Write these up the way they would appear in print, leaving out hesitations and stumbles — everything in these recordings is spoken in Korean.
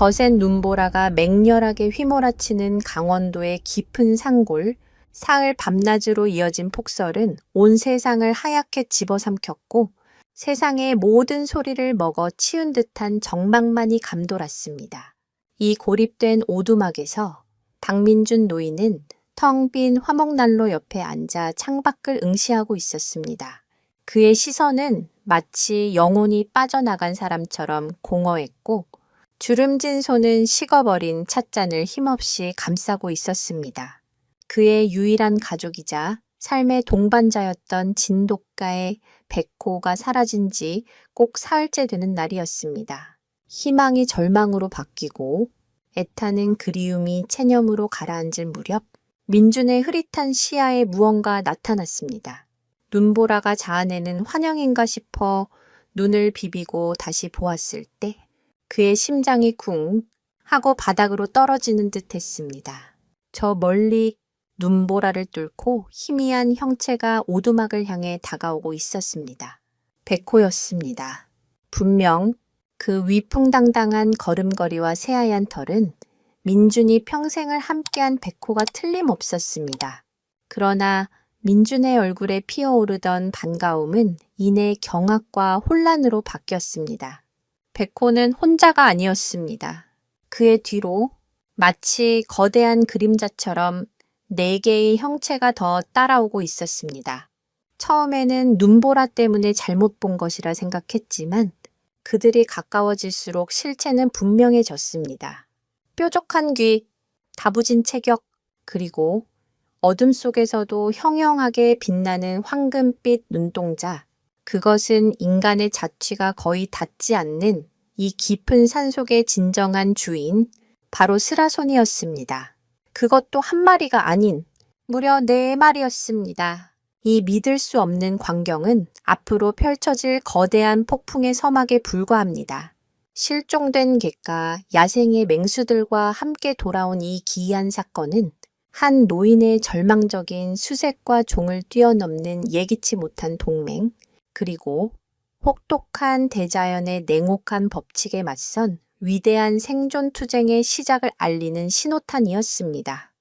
거센 눈보라가 맹렬하게 휘몰아치는 강원도의 깊은 산골, 사흘 밤낮으로 이어진 폭설은 온 세상을 하얗게 집어삼켰고 세상의 모든 소리를 먹어 치운 듯한 정막만이 감돌았습니다. 이 고립된 오두막에서 박민준 노인은 텅 빈 화목난로 옆에 앉아 창밖을 응시하고 있었습니다. 그의 시선은 마치 영혼이 빠져나간 사람처럼 공허했고 주름진 손은 식어버린 찻잔을 힘없이 감싸고 있었습니다. 그의 유일한 가족이자 삶의 동반자였던 진돗가의 백호가 사라진 지 꼭 사흘째 되는 날이었습니다. 희망이 절망으로 바뀌고 애타는 그리움이 체념으로 가라앉을 무렵 민준의 흐릿한 시야에 무언가 나타났습니다. 눈보라가 자아내는 환영인가 싶어 눈을 비비고 다시 보았을 때 그의 심장이 쿵 하고 바닥으로 떨어지는 듯 했습니다. 저 멀리 눈보라를 뚫고 희미한 형체가 오두막을 향해 다가오고 있었습니다. 백호였습니다. 분명 그 위풍당당한 걸음걸이와 새하얀 털은 민준이 평생을 함께한 백호가 틀림없었습니다. 그러나 민준의 얼굴에 피어오르던 반가움은 이내 경악과 혼란으로 바뀌었습니다. 백호는 혼자가 아니었습니다. 그의 뒤로 마치 거대한 그림자처럼 4개의 형체가 더 따라오고 있었습니다. 처음에는 눈보라 때문에 잘못 본 것이라 생각했지만 그들이 가까워질수록 실체는 분명해졌습니다. 뾰족한 귀, 다부진 체격, 그리고 어둠 속에서도 형형하게 빛나는 황금빛 눈동자. 그것은 인간의 자취가 거의 닿지 않는 이 깊은 산속의 진정한 주인, 바로 스라손이었습니다. 그것도 한 마리가 아닌 무려 4마리였습니다. 이 믿을 수 없는 광경은 앞으로 펼쳐질 거대한 폭풍의 서막에 불과합니다. 실종된 갯가, 야생의 맹수들과 함께 돌아온 이 기이한 사건은 한 노인의 절망적인 수색과 종을 뛰어넘는 예기치 못한 동맹, 그리고 혹독한 대자연의 냉혹한 법칙에 맞선 위대한 생존 투쟁의 시작을 알리는 신호탄이었습니다.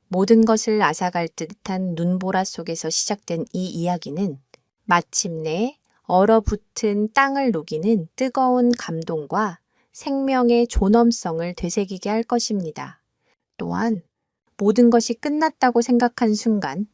모든 것을 앗아갈 듯한 눈보라 속에서 시작된 이 이야기는 마침내 얼어붙은 땅을 녹이는 뜨거운 감동과 생명의 존엄성을 되새기게 할 것입니다. 또한 모든 것이 끝났다고 생각한 순간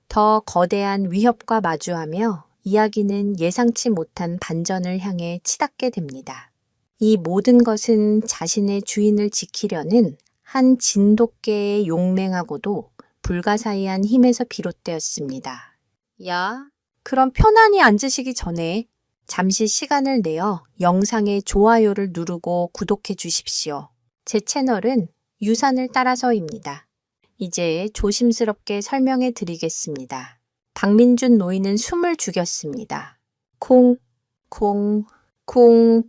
더 거대한 위협과 마주하며 이야기는 예상치 못한 반전을 향해 치닫게 됩니다. 이 모든 것은 자신의 주인을 지키려는 한 진돗개의 용맹하고도 불가사의한 힘에서 비롯되었습니다. 야, 그럼 편안히 앉으시기 전에 잠시 시간을 내어 영상의 좋아요를 누르고 구독해 주십시오. 제 채널은 유산을 따라서입니다. 이제 조심스럽게 설명해 드리겠습니다. 박민준 노인은 숨을 죽였습니다. 콩, 콩, 콩.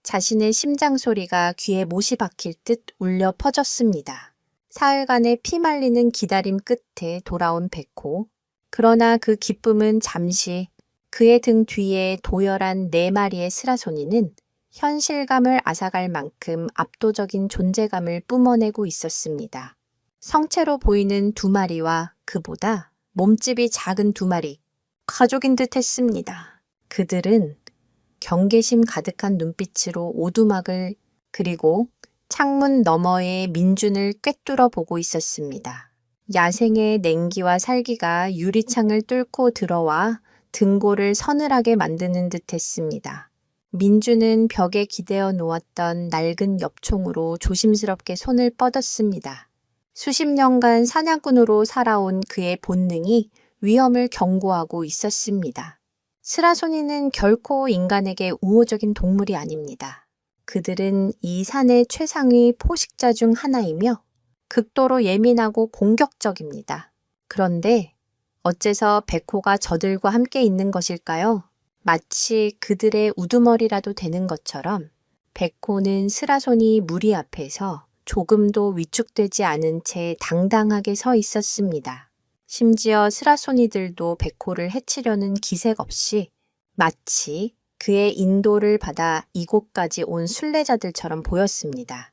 자신의 심장 소리가 귀에 못이 박힐 듯 울려 퍼졌습니다. 사흘간의 피말리는 기다림 끝에 돌아온 백호. 그러나 그 기쁨은 잠시 그의 등 뒤에 도열한 4마리의 스라소니는 현실감을 앗아갈 만큼 압도적인 존재감을 뿜어내고 있었습니다. 성체로 보이는 2마리와 그보다 몸집이 작은 2마리, 가족인 듯 했습니다. 그들은 경계심 가득한 눈빛으로 오두막을 그리고 창문 너머의 민준을 꿰뚫어 보고 있었습니다. 야생의 냉기와 살기가 유리창을 뚫고 들어와 등골을 서늘하게 만드는 듯 했습니다. 민준은 벽에 기대어 놓았던 낡은 엽총으로 조심스럽게 손을 뻗었습니다. 수십 년간 사냥꾼으로 살아온 그의 본능이 위험을 경고하고 있었습니다. 스라소니는 결코 인간에게 우호적인 동물이 아닙니다. 그들은 이 산의 최상위 포식자 중 하나이며 극도로 예민하고 공격적입니다. 그런데 어째서 백호가 저들과 함께 있는 것일까요? 마치 그들의 우두머리라도 되는 것처럼 백호는 스라소니 무리 앞에서 조금도 위축되지 않은 채 당당하게 서 있었습니다. 심지어 스라소니들도 백호를 해치려는 기색 없이 마치 그의 인도를 받아 이곳까지 온 순례자들처럼 보였습니다.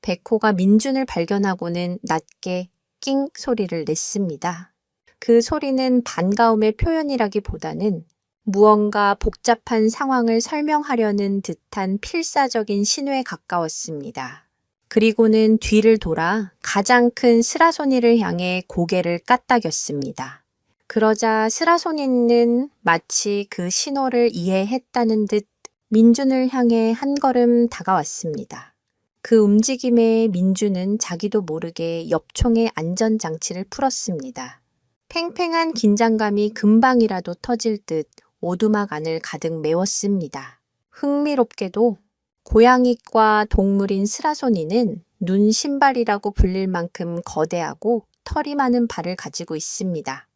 백호가 민준을 발견하고는 낮게 낑 소리를 냈습니다. 그 소리는 반가움의 표현이라기보다는 무언가 복잡한 상황을 설명하려는 듯한 필사적인 신호에 가까웠습니다. 그리고는 뒤를 돌아 가장 큰 스라소니를 향해 고개를 까딱였습니다. 그러자 스라소니는 마치 그 신호를 이해했다는 듯 민준을 향해 한 걸음 다가왔습니다. 그 움직임에 민준은 자기도 모르게 옆총의 안전장치를 풀었습니다. 팽팽한 긴장감이 금방이라도 터질 듯 오두막 안을 가득 메웠습니다. 흥미롭게도 고양이과 동물인 스라소니는 눈 신발이라고 불릴 만큼 거대하고 털이 많은 발을 가지고 있습니다.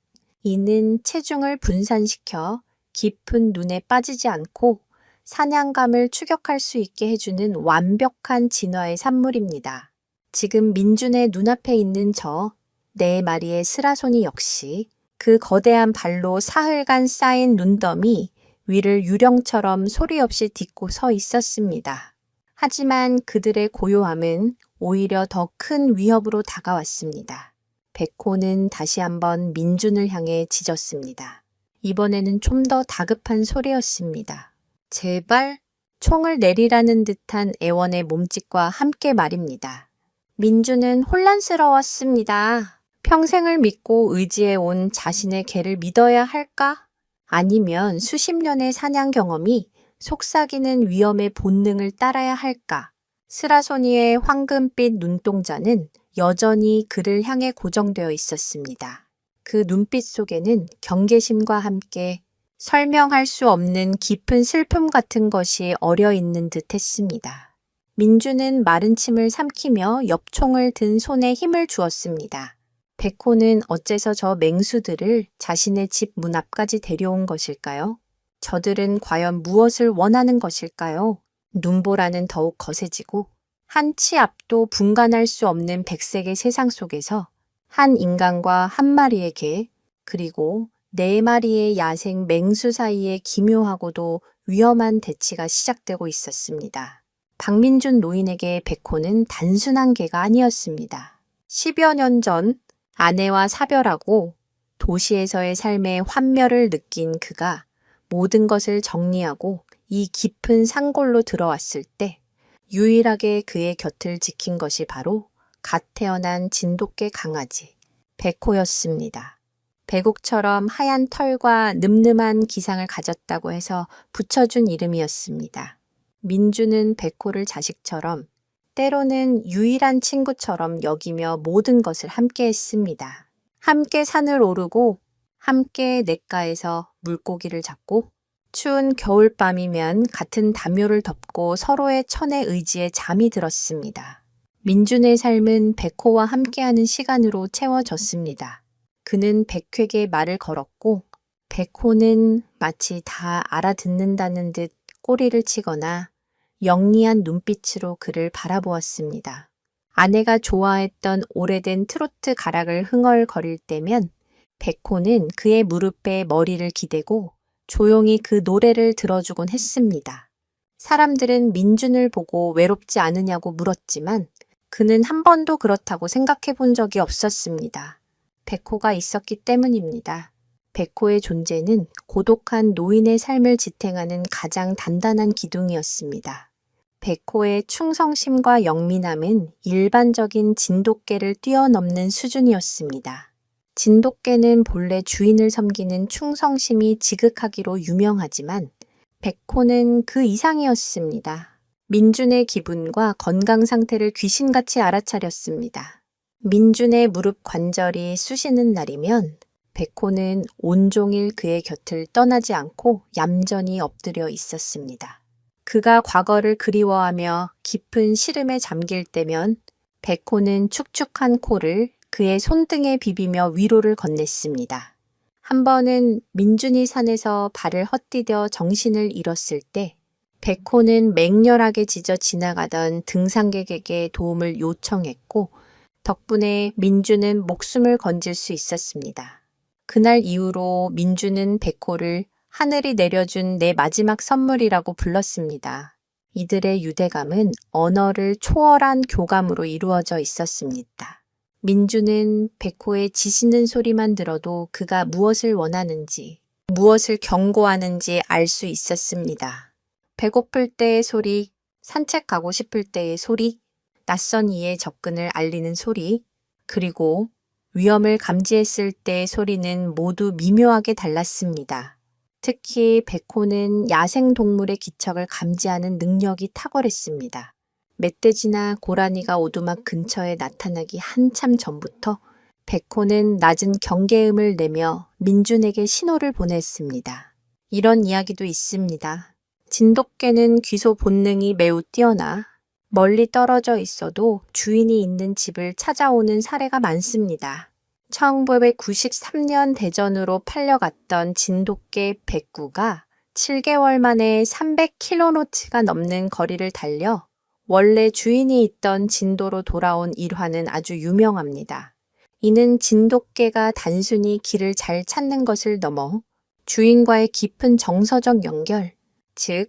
이는 체중을 분산시켜 깊은 눈에 빠지지 않고 사냥감을 추격할 수 있게 해주는 완벽한 진화의 산물입니다. 지금 민준의 눈앞에 있는 저 4마리의 스라소니 역시 그 거대한 발로 사흘간 쌓인 눈더미 위를 유령처럼 소리 없이 딛고 서 있었습니다. 하지만 그들의 고요함은 오히려 더 큰 위협으로 다가왔습니다. 백호는 다시 한번 민준을 향해 짖었습니다. 이번에는 좀 더 다급한 소리였습니다. 제발 총을 내리라는 듯한 애원의 몸짓과 함께 말입니다. 민준은 혼란스러웠습니다. 평생을 믿고 의지해온 자신의 개를 믿어야 할까? 아니면 수십 년의 사냥 경험이 속삭이는 위험의 본능을 따라야 할까? 스라소니의 황금빛 눈동자는 여전히 그를 향해 고정되어 있었습니다. 그 눈빛 속에는 경계심과 함께 설명할 수 없는 깊은 슬픔 같은 것이 어려 있는 듯 했습니다. 민준은 마른 침을 삼키며 엽총을 든 손에 힘을 주었습니다. 백호는 어째서 저 맹수들을 자신의 집 문 앞까지 데려온 것일까요? 저들은 과연 무엇을 원하는 것일까요? 눈보라는 더욱 거세지고 한 치 앞도 분간할 수 없는 백색의 세상 속에서 한 인간과 한 마리의 개, 그리고 4마리의 야생 맹수 사이의 기묘하고도 위험한 대치가 시작되고 있었습니다. 박민준 노인에게 백호는 단순한 개가 아니었습니다. 10여 년 전 아내와 사별하고 도시에서의 삶의 환멸을 느낀 그가 모든 것을 정리하고 이 깊은 산골로 들어왔을 때 유일하게 그의 곁을 지킨 것이 바로 갓 태어난 진돗개 강아지 백호였습니다. 백옥처럼 하얀 털과 늠름한 기상을 가졌다고 해서 붙여준 이름이었습니다. 민주는 백호를 자식처럼 때로는 유일한 친구처럼 여기며 모든 것을 함께 했습니다. 함께 산을 오르고 함께 냇가에서 물고기를 잡고 추운 겨울밤이면 같은 담요를 덮고 서로의 천의 의지에 잠이 들었습니다. 민준의 삶은 백호와 함께하는 시간으로 채워졌습니다. 그는 백회게 말을 걸었고 백호는 마치 다 알아듣는다는 듯 꼬리를 치거나 영리한 눈빛으로 그를 바라보았습니다. 아내가 좋아했던 오래된 트로트 가락을 흥얼거릴 때면 백호는 그의 무릎에 머리를 기대고 조용히 그 노래를 들어주곤 했습니다. 사람들은 민준을 보고 외롭지 않으냐고 물었지만 그는 한 번도 그렇다고 생각해 본 적이 없었습니다. 백호가 있었기 때문입니다. 백호의 존재는 고독한 노인의 삶을 지탱하는 가장 단단한 기둥이었습니다. 백호의 충성심과 영민함은 일반적인 진돗개를 뛰어넘는 수준이었습니다. 진돗개는 본래 주인을 섬기는 충성심이 지극하기로 유명하지만 백호는 그 이상이었습니다. 민준의 기분과 건강 상태를 귀신같이 알아차렸습니다. 민준의 무릎 관절이 쑤시는 날이면 백호는 온종일 그의 곁을 떠나지 않고 얌전히 엎드려 있었습니다. 그가 과거를 그리워하며 깊은 시름에 잠길 때면 백호는 축축한 코를 그의 손등에 비비며 위로를 건넸습니다. 한 번은 민준이 산에서 발을 헛디뎌 정신을 잃었을 때 백호는 맹렬하게 짖어 지나가던 등산객에게 도움을 요청했고 덕분에 민준은 목숨을 건질 수 있었습니다. 그날 이후로 민준은 백호를 하늘이 내려준 내 마지막 선물이라고 불렀습니다. 이들의 유대감은 언어를 초월한 교감으로 이루어져 있었습니다. 민주는 백호의 짖는 소리만 들어도 그가 무엇을 원하는지, 무엇을 경고하는지 알 수 있었습니다. 배고플 때의 소리, 산책 가고 싶을 때의 소리, 낯선 이의 접근을 알리는 소리, 그리고 위험을 감지했을 때의 소리는 모두 미묘하게 달랐습니다. 특히 백호는 야생동물의 기척을 감지하는 능력이 탁월했습니다. 멧돼지나 고라니가 오두막 근처에 나타나기 한참 전부터 백호는 낮은 경계음을 내며 민준에게 신호를 보냈습니다. 이런 이야기도 있습니다. 진돗개는 귀소 본능이 매우 뛰어나 멀리 떨어져 있어도 주인이 있는 집을 찾아오는 사례가 많습니다. 1993년 대전으로 팔려갔던 진돗개 백구가 7개월 만에 300km가 넘는 거리를 달려 원래 주인이 있던 진도로 돌아온 일화는 아주 유명합니다. 이는 진돗개가 단순히 길을 잘 찾는 것을 넘어 주인과의 깊은 정서적 연결, 즉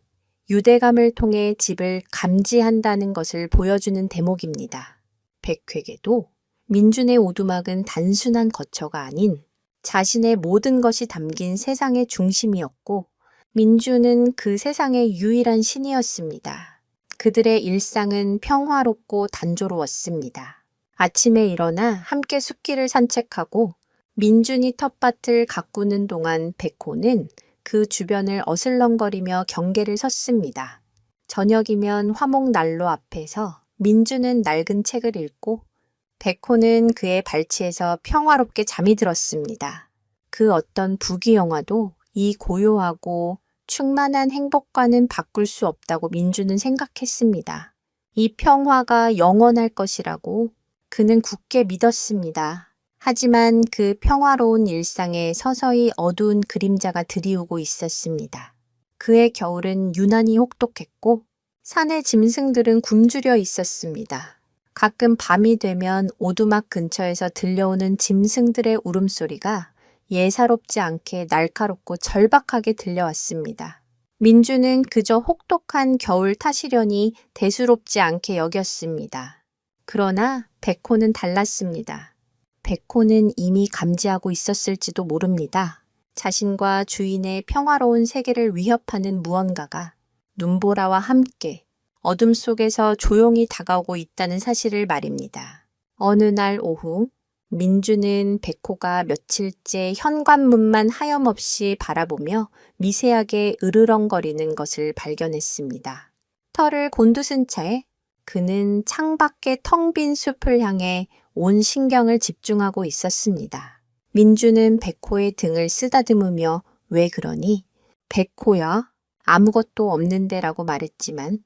유대감을 통해 집을 감지한다는 것을 보여주는 대목입니다. 백회계도 민준의 오두막은 단순한 거처가 아닌 자신의 모든 것이 담긴 세상의 중심이었고 민준은 그 세상의 유일한 신이었습니다. 그들의 일상은 평화롭고 단조로웠습니다. 아침에 일어나 함께 숲길을 산책하고 민준이 텃밭을 가꾸는 동안 백호는 그 주변을 어슬렁거리며 경계를 섰습니다. 저녁이면 화목난로 앞에서 민준은 낡은 책을 읽고 백호는 그의 발치에서 평화롭게 잠이 들었습니다. 그 어떤 부귀영화도 이 고요하고 충만한 행복과는 바꿀 수 없다고 민준은 생각했습니다. 이 평화가 영원할 것이라고 그는 굳게 믿었습니다. 하지만 그 평화로운 일상에 서서히 어두운 그림자가 드리우고 있었습니다. 그의 겨울은 유난히 혹독했고 산의 짐승들은 굶주려 있었습니다. 가끔 밤이 되면 오두막 근처에서 들려오는 짐승들의 울음소리가 예사롭지 않게 날카롭고 절박하게 들려왔습니다. 민주는 그저 혹독한 겨울 탓이려니 대수롭지 않게 여겼습니다. 그러나 백호는 달랐습니다. 백호는 이미 감지하고 있었을지도 모릅니다. 자신과 주인의 평화로운 세계를 위협하는 무언가가 눈보라와 함께 어둠 속에서 조용히 다가오고 있다는 사실을 말입니다. 어느 날 오후 민주는 백호가 며칠째 현관문만 하염없이 바라보며 미세하게 으르렁거리는 것을 발견했습니다. 털을 곤두선 채 그는 창밖의 텅 빈 숲을 향해 온 신경을 집중하고 있었습니다. 민주는 백호의 등을 쓰다듬으며 왜 그러니? 백호야? 아무것도 없는데라고 말했지만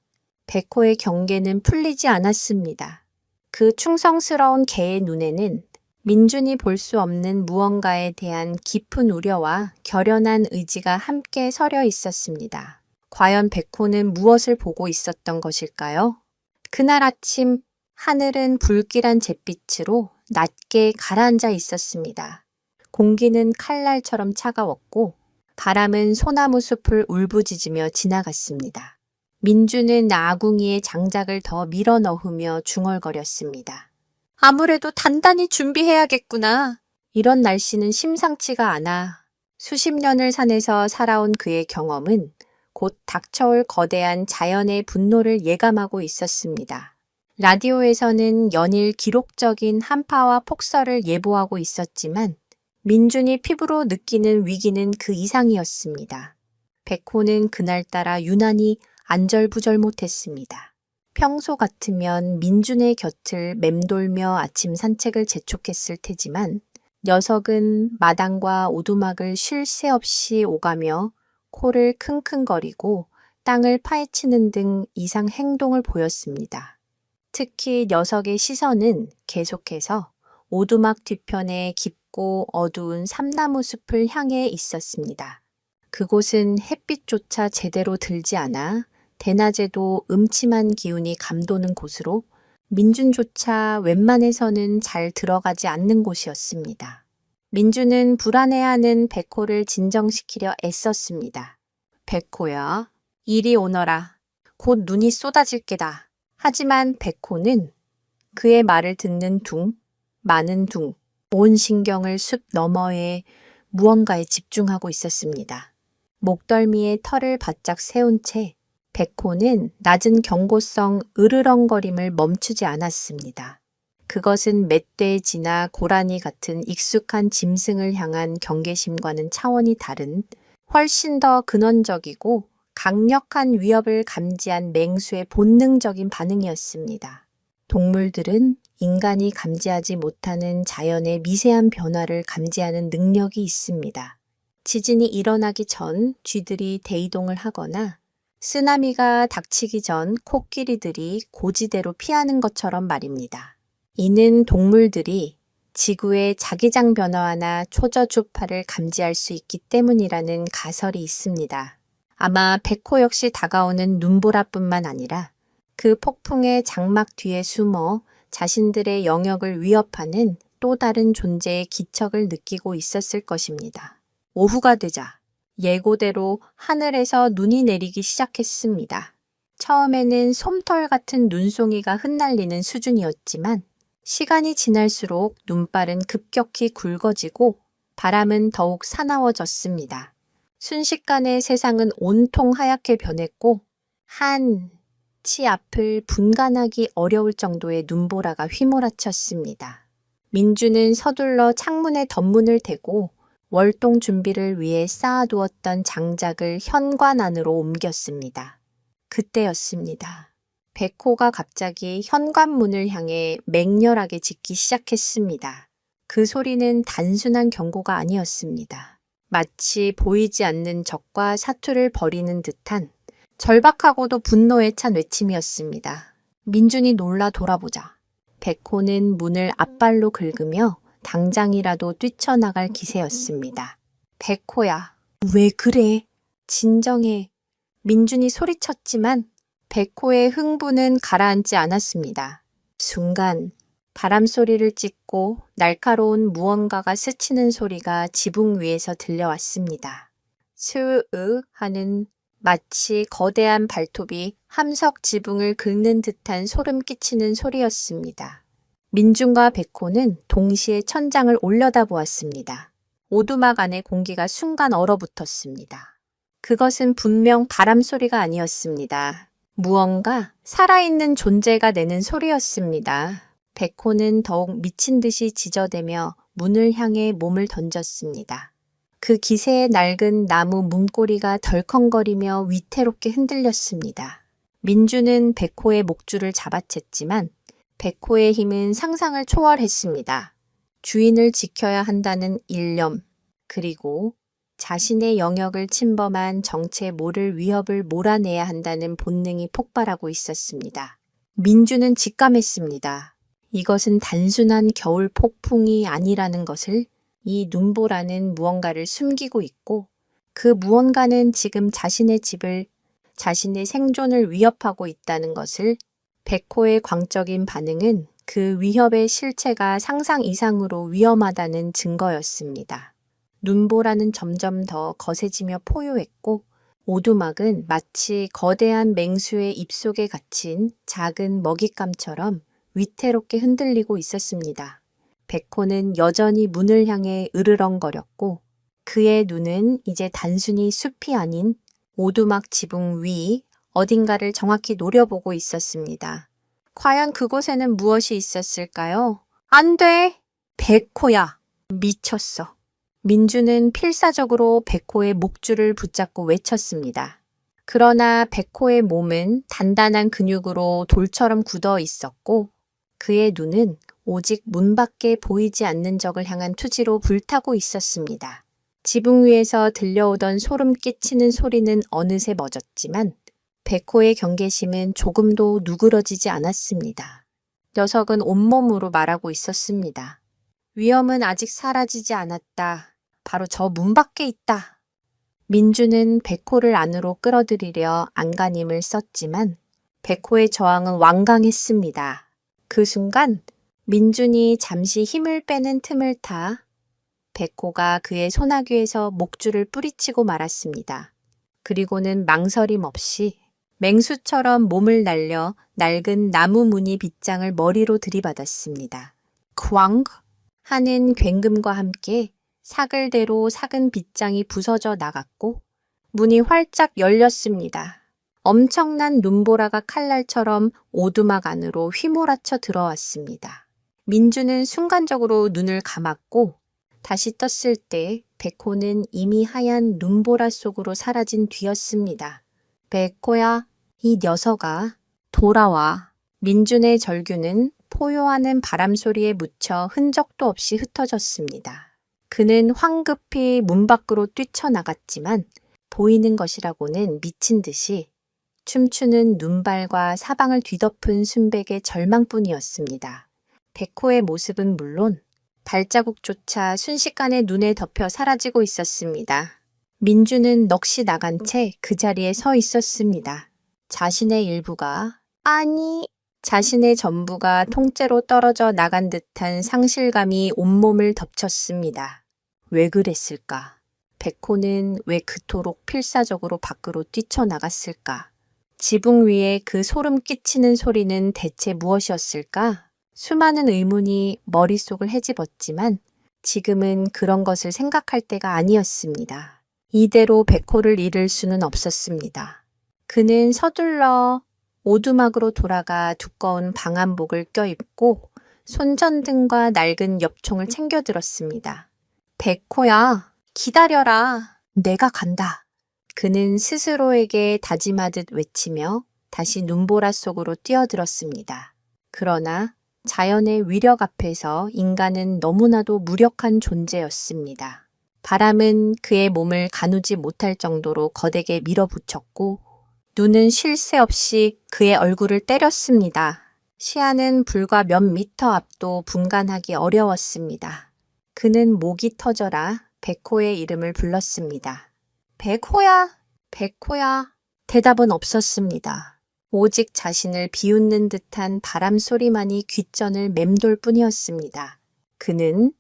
백호의 경계는 풀리지 않았습니다. 그 충성스러운 개의 눈에는 민준이 볼 수 없는 무언가에 대한 깊은 우려와 결연한 의지가 함께 서려 있었습니다. 과연 백호는 무엇을 보고 있었던 것일까요? 그날 아침 하늘은 불길한 잿빛으로 낮게 가라앉아 있었습니다. 공기는 칼날처럼 차가웠고 바람은 소나무 숲을 울부짖으며 지나갔습니다. 민주는 아궁이에 장작을 더 밀어 넣으며 중얼거렸습니다. 아무래도 단단히 준비해야겠구나. 이런 날씨는 심상치가 않아. 수십 년을 산에서 살아온 그의 경험은 곧 닥쳐올 거대한 자연의 분노를 예감하고 있었습니다. 라디오에서는 연일 기록적인 한파와 폭설을 예보하고 있었지만 민준이 피부로 느끼는 위기는 그 이상이었습니다. 백호는 그날따라 유난히 안절부절 못했습니다. 평소 같으면 민준의 곁을 맴돌며 아침 산책을 재촉했을 테지만 녀석은 마당과 오두막을 쉴 새 없이 오가며 코를 킁킁거리고 땅을 파헤치는 등 이상 행동을 보였습니다. 특히 녀석의 시선은 계속해서 오두막 뒤편의 깊고 어두운 삼나무 숲을 향해 있었습니다. 그곳은 햇빛조차 제대로 들지 않아 대낮에도 음침한 기운이 감도는 곳으로 민준조차 웬만해서는 잘 들어가지 않는 곳이었습니다. 민준은 불안해하는 백호를 진정시키려 애썼습니다. 백호야, 이리 오너라. 곧 눈이 쏟아질 게다. 하지만 백호는 그의 말을 듣는 둥, 마는 둥, 온 신경을 숲 너머에 무언가에 집중하고 있었습니다. 목덜미에 털을 바짝 세운 채 백호는 낮은 경고성 으르렁거림을 멈추지 않았습니다. 그것은 멧돼지나 고라니 같은 익숙한 짐승을 향한 경계심과는 차원이 다른 훨씬 더 근원적이고 강력한 위협을 감지한 맹수의 본능적인 반응이었습니다. 동물들은 인간이 감지하지 못하는 자연의 미세한 변화를 감지하는 능력이 있습니다. 지진이 일어나기 전 쥐들이 대이동을 하거나 쓰나미가 닥치기 전 코끼리들이 고지대로 피하는 것처럼 말입니다. 이는 동물들이 지구의 자기장 변화나 초저주파를 감지할 수 있기 때문이라는 가설이 있습니다. 아마 백호 역시 다가오는 눈보라뿐만 아니라 그 폭풍의 장막 뒤에 숨어 자신들의 영역을 위협하는 또 다른 존재의 기척을 느끼고 있었을 것입니다. 오후가 되자 예고대로 하늘에서 눈이 내리기 시작했습니다. 처음에는 솜털 같은 눈송이가 흩날리는 수준이었지만 시간이 지날수록 눈발은 급격히 굵어지고 바람은 더욱 사나워졌습니다. 순식간에 세상은 온통 하얗게 변했고 치 앞을 분간하기 어려울 정도의 눈보라가 휘몰아쳤습니다. 민주는 서둘러 창문에 덧문을 대고 월동 준비를 위해 쌓아두었던 장작을 현관 안으로 옮겼습니다. 그때였습니다. 백호가 갑자기 현관문을 향해 맹렬하게 짖기 시작했습니다. 그 소리는 단순한 경고가 아니었습니다. 마치 보이지 않는 적과 사투를 벌이는 듯한 절박하고도 분노에 찬 외침이었습니다. 민준이 놀라 돌아보자 백호는 문을 앞발로 긁으며 당장이라도 뛰쳐나갈 기세였습니다. 백호야, 왜 그래? 진정해. 민준이 소리쳤지만 백호의 흥분은 가라앉지 않았습니다. 순간 바람 소리를 찢고 날카로운 무언가가 스치는 소리가 지붕 위에서 들려왔습니다. 스으 하는 마치 거대한 발톱이 함석 지붕을 긁는 듯한 소름 끼치는 소리였습니다. 민준과 백호는 동시에 천장을 올려다보았습니다. 오두막 안의 공기가 순간 얼어붙었습니다. 그것은 분명 바람 소리가 아니었습니다. 무언가 살아있는 존재가 내는 소리였습니다. 백호는 더욱 미친 듯이 지저대며 문을 향해 몸을 던졌습니다. 그 기세에 낡은 나무 문고리가 덜컹거리며 위태롭게 흔들렸습니다. 민주는 백호의 목줄을 잡아챘지만 백호의 힘은 상상을 초월했습니다. 주인을 지켜야 한다는 일념, 그리고 자신의 영역을 침범한 정체 모를 위협을 몰아내야 한다는 본능이 폭발하고 있었습니다. 민주는 직감했습니다. 이것은 단순한 겨울 폭풍이 아니라는 것을. 이 눈보라는 무언가를 숨기고 있고 그 무언가는 지금 자신의 집을, 자신의 생존을 위협하고 있다는 것을. 백호의 광적인 반응은 그 위협의 실체가 상상 이상으로 위험하다는 증거였습니다. 눈보라는 점점 더 거세지며 포효했고 오두막은 마치 거대한 맹수의 입속에 갇힌 작은 먹잇감처럼 위태롭게 흔들리고 있었습니다. 백호는 여전히 문을 향해 으르렁거렸고 그의 눈은 이제 단순히 숲이 아닌 오두막 지붕 위 어딘가를 정확히 노려보고 있었습니다. 과연 그곳에는 무엇이 있었을까요? 안 돼! 백호야! 미쳤어. 민주는 필사적으로 백호의 목줄을 붙잡고 외쳤습니다. 그러나 백호의 몸은 단단한 근육으로 돌처럼 굳어 있었고 그의 눈은 오직 문 밖에 보이지 않는 적을 향한 투지로 불타고 있었습니다. 지붕 위에서 들려오던 소름 끼치는 소리는 어느새 멎었지만 백호의 경계심은 조금도 누그러지지 않았습니다. 녀석은 온몸으로 말하고 있었습니다. 위험은 아직 사라지지 않았다. 바로 저 문 밖에 있다. 민주는 백호를 안으로 끌어들이려 안간힘을 썼지만 백호의 저항은 완강했습니다. 그 순간 민준이 잠시 힘을 빼는 틈을 타 백호가 그의 소나귀에서 목줄을 뿌리치고 말았습니다. 그리고는 망설임 없이 맹수처럼 몸을 날려 낡은 나무 무늬 빗장을 머리로 들이받았습니다. 쾅! 하는 굉음과 함께 사글대로 삭은 빗장이 부서져 나갔고 문이 활짝 열렸습니다. 엄청난 눈보라가 칼날처럼 오두막 안으로 휘몰아쳐 들어왔습니다. 민주는 순간적으로 눈을 감았고 다시 떴을 때 백호는 이미 하얀 눈보라 속으로 사라진 뒤였습니다. 백호야, 이 녀석아, 돌아와. 민준의 절규는 포효하는 바람 소리에 묻혀 흔적도 없이 흩어졌습니다. 그는 황급히 문 밖으로 뛰쳐나갔지만 보이는 것이라고는 미친 듯이 춤추는 눈발과 사방을 뒤덮은 순백의 절망뿐이었습니다. 백호의 모습은 물론 발자국조차 순식간에 눈에 덮여 사라지고 있었습니다. 민주는 넋이 나간 채 그 자리에 서 있었습니다. 자신의 일부가, 아니, 자신의 전부가 통째로 떨어져 나간 듯한 상실감이 온몸을 덮쳤습니다. 왜 그랬을까? 백호는 왜 그토록 필사적으로 밖으로 뛰쳐나갔을까? 지붕 위에 그 소름 끼치는 소리는 대체 무엇이었을까? 수많은 의문이 머릿속을 헤집었지만 지금은 그런 것을 생각할 때가 아니었습니다. 이대로 백호를 잃을 수는 없었습니다. 그는 서둘러 오두막으로 돌아가 두꺼운 방한복을 껴입고 손전등과 낡은 엽총을 챙겨 들었습니다. 백호야, 기다려라. 내가 간다. 그는 스스로에게 다짐하듯 외치며 다시 눈보라 속으로 뛰어들었습니다. 그러나 자연의 위력 앞에서 인간은 너무나도 무력한 존재였습니다. 바람은 그의 몸을 가누지 못할 정도로 거대게 밀어붙였고 눈은 쉴 새 없이 그의 얼굴을 때렸습니다. 시야는 불과 몇 미터 앞도 분간하기 어려웠습니다. 그는 목이 터져라 백호의 이름을 불렀습니다. 백호야, 백호야. 대답은 없었습니다. 오직 자신을 비웃는 듯한 바람 소리만이 귓전을 맴돌 뿐이었습니다. 그는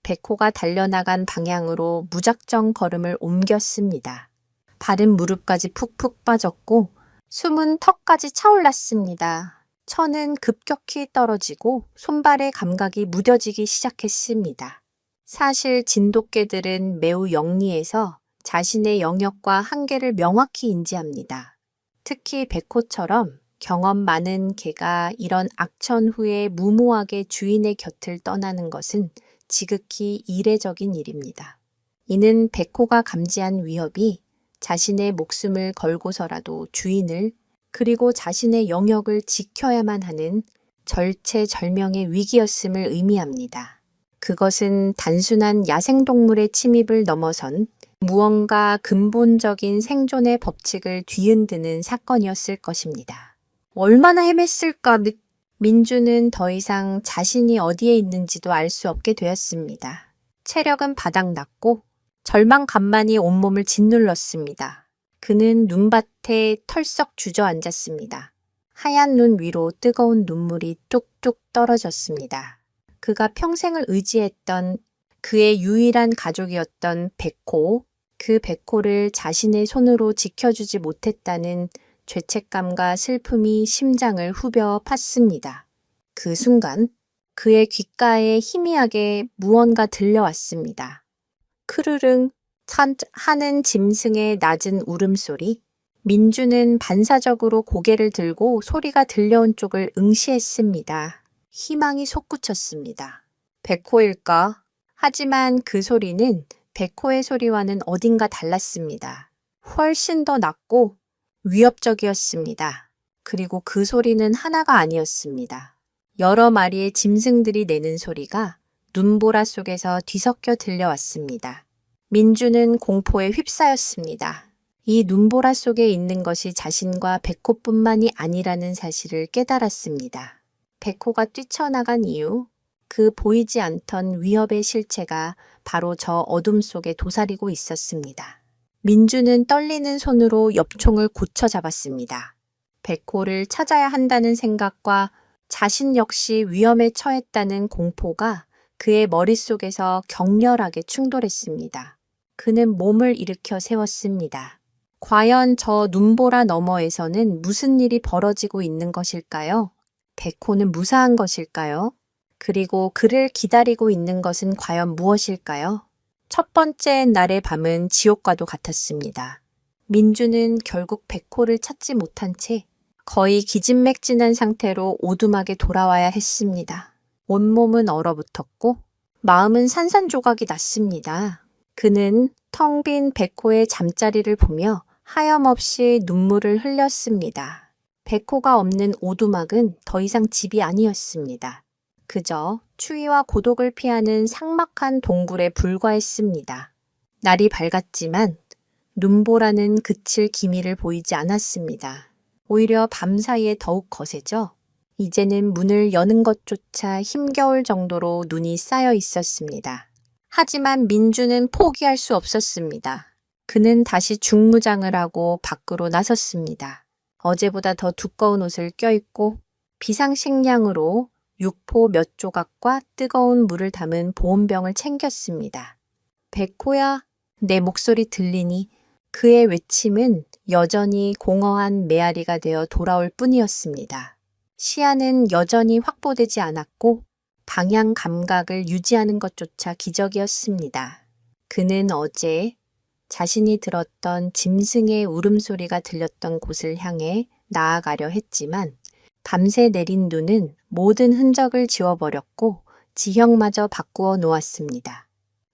백호가 달려나간 방향으로 무작정 걸음을 옮겼습니다. 발은 무릎까지 푹푹 빠졌고 숨은 턱까지 차올랐습니다. 천은 급격히 떨어지고 손발의 감각이 무뎌지기 시작했습니다. 사실 진돗개들은 매우 영리해서 자신의 영역과 한계를 명확히 인지합니다. 특히 백호처럼 경험 많은 개가 이런 악천 후에 무모하게 주인의 곁을 떠나는 것은 지극히 이례적인 일입니다. 이는 백호가 감지한 위협이 자신의 목숨을 걸고서라도 주인을 그리고 자신의 영역을 지켜야만 하는 절체절명의 위기였음을 의미합니다. 그것은 단순한 야생동물의 침입을 넘어선 무언가 근본적인 생존의 법칙을 뒤흔드는 사건이었을 것입니다. 얼마나 헤맸을까? 민주는 더 이상 자신이 어디에 있는지도 알 수 없게 되었습니다. 체력은 바닥났고 절망감만이 온몸을 짓눌렀습니다. 그는 눈밭에 털썩 주저앉았습니다. 하얀 눈 위로 뜨거운 눈물이 뚝뚝 떨어졌습니다. 그가 평생을 의지했던 그의 유일한 가족이었던 백호, 그 백호를 자신의 손으로 지켜주지 못했다는 죄책감과 슬픔이 심장을 후벼 팠습니다. 그 순간 그의 귓가에 희미하게 무언가 들려왔습니다. 크르릉 하는 짐승의 낮은 울음소리. 민주는 반사적으로 고개를 들고 소리가 들려온 쪽을 응시했습니다. 희망이 솟구쳤습니다. 백호일까? 하지만 그 소리는 백호의 소리와는 어딘가 달랐습니다. 훨씬 더 낮고 위협적이었습니다. 그리고 그 소리는 하나가 아니었습니다. 여러 마리의 짐승들이 내는 소리가 눈보라 속에서 뒤섞여 들려왔습니다. 민주는 공포에 휩싸였습니다. 이 눈보라 속에 있는 것이 자신과 백호뿐만이 아니라는 사실을 깨달았습니다. 백호가 뛰쳐나간 이유, 그 보이지 않던 위협의 실체가 바로 저 어둠 속에 도사리고 있었습니다. 민주는 떨리는 손으로 엽총을 고쳐 잡았습니다. 백호를 찾아야 한다는 생각과 자신 역시 위험에 처했다는 공포가 그의 머릿속에서 격렬하게 충돌했습니다. 그는 몸을 일으켜 세웠습니다. 과연 저 눈보라 너머에서는 무슨 일이 벌어지고 있는 것일까요? 백호는 무사한 것일까요? 그리고 그를 기다리고 있는 것은 과연 무엇일까요? 첫 번째 날의 밤은 지옥과도 같았습니다. 민주는 결국 백호를 찾지 못한 채 거의 기진맥진한 상태로 오두막에 돌아와야 했습니다. 온몸은 얼어붙었고 마음은 산산조각이 났습니다. 그는 텅 빈 백호의 잠자리를 보며 하염없이 눈물을 흘렸습니다. 백호가 없는 오두막은 더 이상 집이 아니었습니다. 그저 추위와 고독을 피하는 삭막한 동굴에 불과했습니다. 날이 밝았지만 눈보라는 그칠 기미를 보이지 않았습니다. 오히려 밤사이에 더욱 거세져 이제는 문을 여는 것조차 힘겨울 정도로 눈이 쌓여 있었습니다. 하지만 민주는 포기할 수 없었습니다. 그는 다시 중무장을 하고 밖으로 나섰습니다. 어제보다 더 두꺼운 옷을 껴입고 비상식량으로 육포 몇 조각과 뜨거운 물을 담은 보온병을 챙겼습니다. 백호야, 내 목소리 들리니? 그의 외침은 여전히 공허한 메아리가 되어 돌아올 뿐이었습니다. 시야는 여전히 확보되지 않았고 방향 감각을 유지하는 것조차 기적이었습니다. 그는 어제 자신이 들었던 짐승의 울음소리가 들렸던 곳을 향해 나아가려 했지만 밤새 내린 눈은 모든 흔적을 지워버렸고 지형마저 바꾸어 놓았습니다.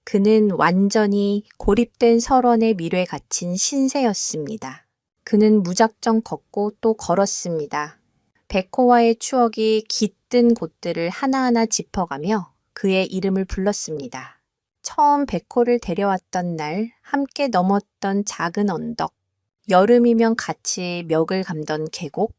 그는 완전히 고립된 설원의 미뢰에 갇힌 신세였습니다. 그는 무작정 걷고 또 걸었습니다. 백호와의 추억이 깃든 곳들을 하나하나 짚어가며 그의 이름을 불렀습니다. 처음 백호를 데려왔던 날 함께 넘었던 작은 언덕, 여름이면 같이 멱을 감던 계곡,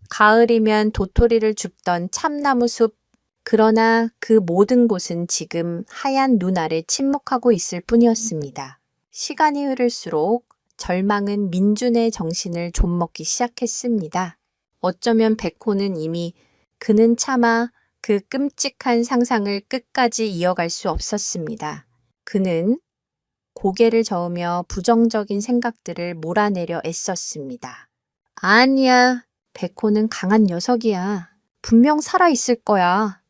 가을이면 도토리를 줍던 참나무 숲, 그러나 그 모든 곳은 지금 하얀 눈 아래 침묵하고 있을 뿐이었습니다. 시간이 흐를수록 절망은 민준의 정신을 좀먹기 시작했습니다. 어쩌면 백호는 이미 그는 차마 그 끔찍한 상상을 끝까지 이어갈 수 없었습니다. 그는 고개를 저으며 부정적인 생각들을 몰아내려 애썼습니다. 아니야, 백호는 강한 녀석이야. 분명 살아있을 거야.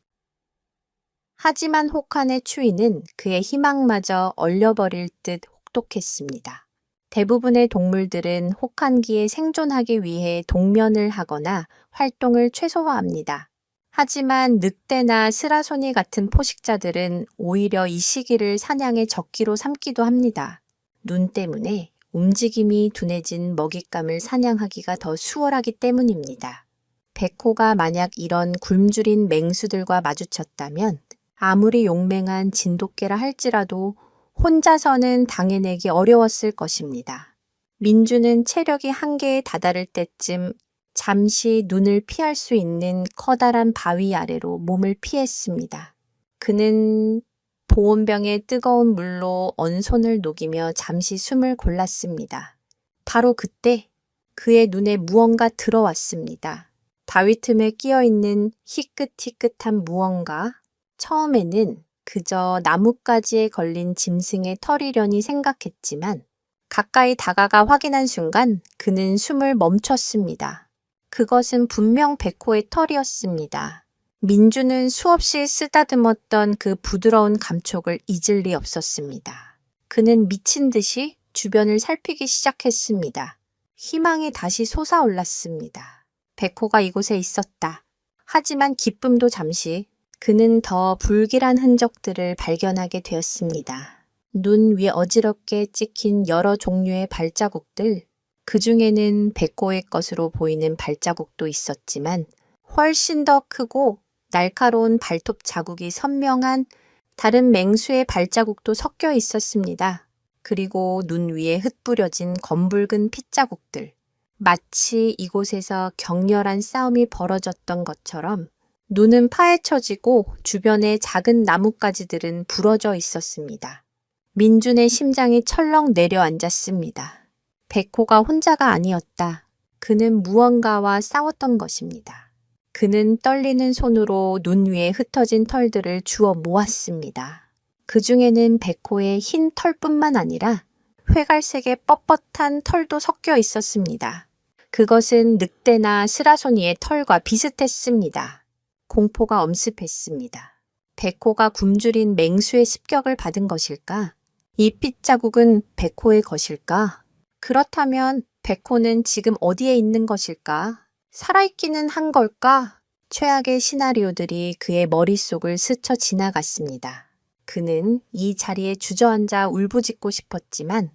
하지만 혹한의 추위는 그의 희망마저 얼려버릴 듯 혹독했습니다. 대부분의 동물들은 혹한기에 생존하기 위해 동면을 하거나 활동을 최소화합니다. 하지만 늑대나 스라소니 같은 포식자들은 오히려 이 시기를 사냥의 적기로 삼기도 합니다. 눈 때문에 움직임이 둔해진 먹잇감을 사냥하기가 더 수월하기 때문입니다. 백호가 만약 이런 굶주린 맹수들과 마주쳤다면 아무리 용맹한 진돗개라 할지라도 혼자서는 당해내기 어려웠을 것입니다. 민주는 체력이 한계에 다다를 때쯤 잠시 눈을 피할 수 있는 커다란 바위 아래로 몸을 피했습니다. 그는 보온병의 뜨거운 물로 언손을 녹이며 잠시 숨을 골랐습니다. 바로 그때 그의 눈에 무언가 들어왔습니다. 바위 틈에 끼어있는 희끗희끗한 무언가. 처음에는 그저 나뭇가지에 걸린 짐승의 털이려니 생각했지만 가까이 다가가 확인한 순간 그는 숨을 멈췄습니다. 그것은 분명 백호의 털이었습니다. 민주는 수없이 쓰다듬었던 그 부드러운 감촉을 잊을 리 없었습니다. 그는 미친 듯이 주변을 살피기 시작했습니다. 희망이 다시 솟아올랐습니다. 백호가 이곳에 있었다. 하지만 기쁨도 잠시. 그는 더 불길한 흔적들을 발견하게 되었습니다. 눈 위에 어지럽게 찍힌 여러 종류의 발자국들, 그 중에는 백호의 것으로 보이는 발자국도 있었지만 훨씬 더 크고 날카로운 발톱 자국이 선명한 다른 맹수의 발자국도 섞여 있었습니다. 그리고 눈 위에 흩뿌려진 검붉은 핏자국들, 마치 이곳에서 격렬한 싸움이 벌어졌던 것처럼 눈은 파헤쳐지고 주변의 작은 나뭇가지들은 부러져 있었습니다. 민준의 심장이 철렁 내려앉았습니다. 백호가 혼자가 아니었다. 그는 무언가와 싸웠던 것입니다. 그는 떨리는 손으로 눈 위에 흩어진 털들을 주워 모았습니다. 그 중에는 백호의 흰 털뿐만 아니라 회갈색의 뻣뻣한 털도 섞여 있었습니다. 그것은 늑대나 스라소니의 털과 비슷했습니다. 공포가 엄습했습니다. 백호가 굶주린 맹수의 습격을 받은 것일까? 이 핏자국은 백호의 것일까? 그렇다면 백호는 지금 어디에 있는 것일까? 살아있기는 한 걸까? 최악의 시나리오들이 그의 머릿속을 스쳐 지나갔습니다. 그는 이 자리에 주저앉아 울부짖고 싶었지만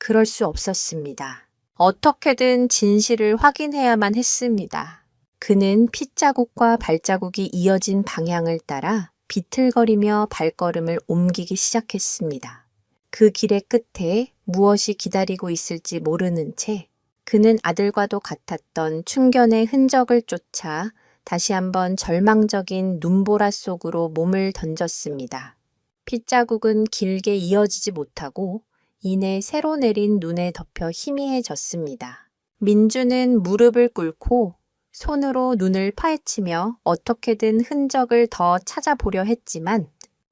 그럴 수 없었습니다. 어떻게든 진실을 확인해야만 했습니다. 그는 핏자국과 발자국이 이어진 방향을 따라 비틀거리며 발걸음을 옮기기 시작했습니다. 그 길의 끝에 무엇이 기다리고 있을지 모르는 채 그는 아들과도 같았던 충견의 흔적을 쫓아 다시 한번 절망적인 눈보라 속으로 몸을 던졌습니다. 핏자국은 길게 이어지지 못하고 이내 새로 내린 눈에 덮여 희미해졌습니다. 민주는 무릎을 꿇고 손으로 눈을 파헤치며 어떻게든 흔적을 더 찾아보려 했지만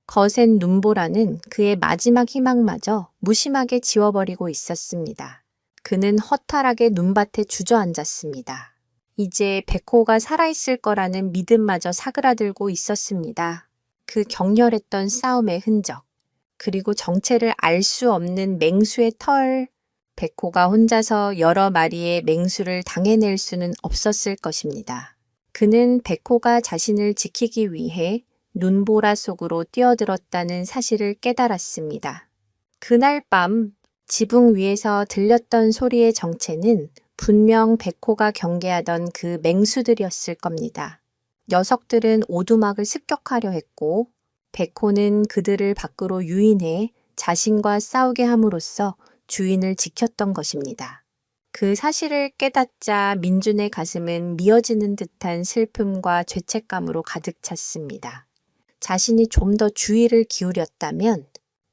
거센 눈보라는 그의 마지막 희망마저 무심하게 지워버리고 있었습니다. 그는 허탈하게 눈밭에 주저앉았습니다. 이제 백호가 살아있을 거라는 믿음마저 사그라들고 있었습니다. 그 격렬했던 싸움의 흔적, 그리고 정체를 알 수 없는 맹수의 털, 백호가 혼자서 여러 마리의 맹수를 당해낼 수는 없었을 것입니다. 그는 백호가 자신을 지키기 위해 눈보라 속으로 뛰어들었다는 사실을 깨달았습니다. 그날 밤 지붕 위에서 들렸던 소리의 정체는 분명 백호가 경계하던 그 맹수들이었을 겁니다. 녀석들은 오두막을 습격하려 했고 백호는 그들을 밖으로 유인해 자신과 싸우게 함으로써 주인을 지켰던 것입니다. 그 사실을 깨닫자 민준의 가슴은 미어지는 듯한 슬픔과 죄책감으로 가득 찼습니다. 자신이 좀 더 주의를 기울였다면,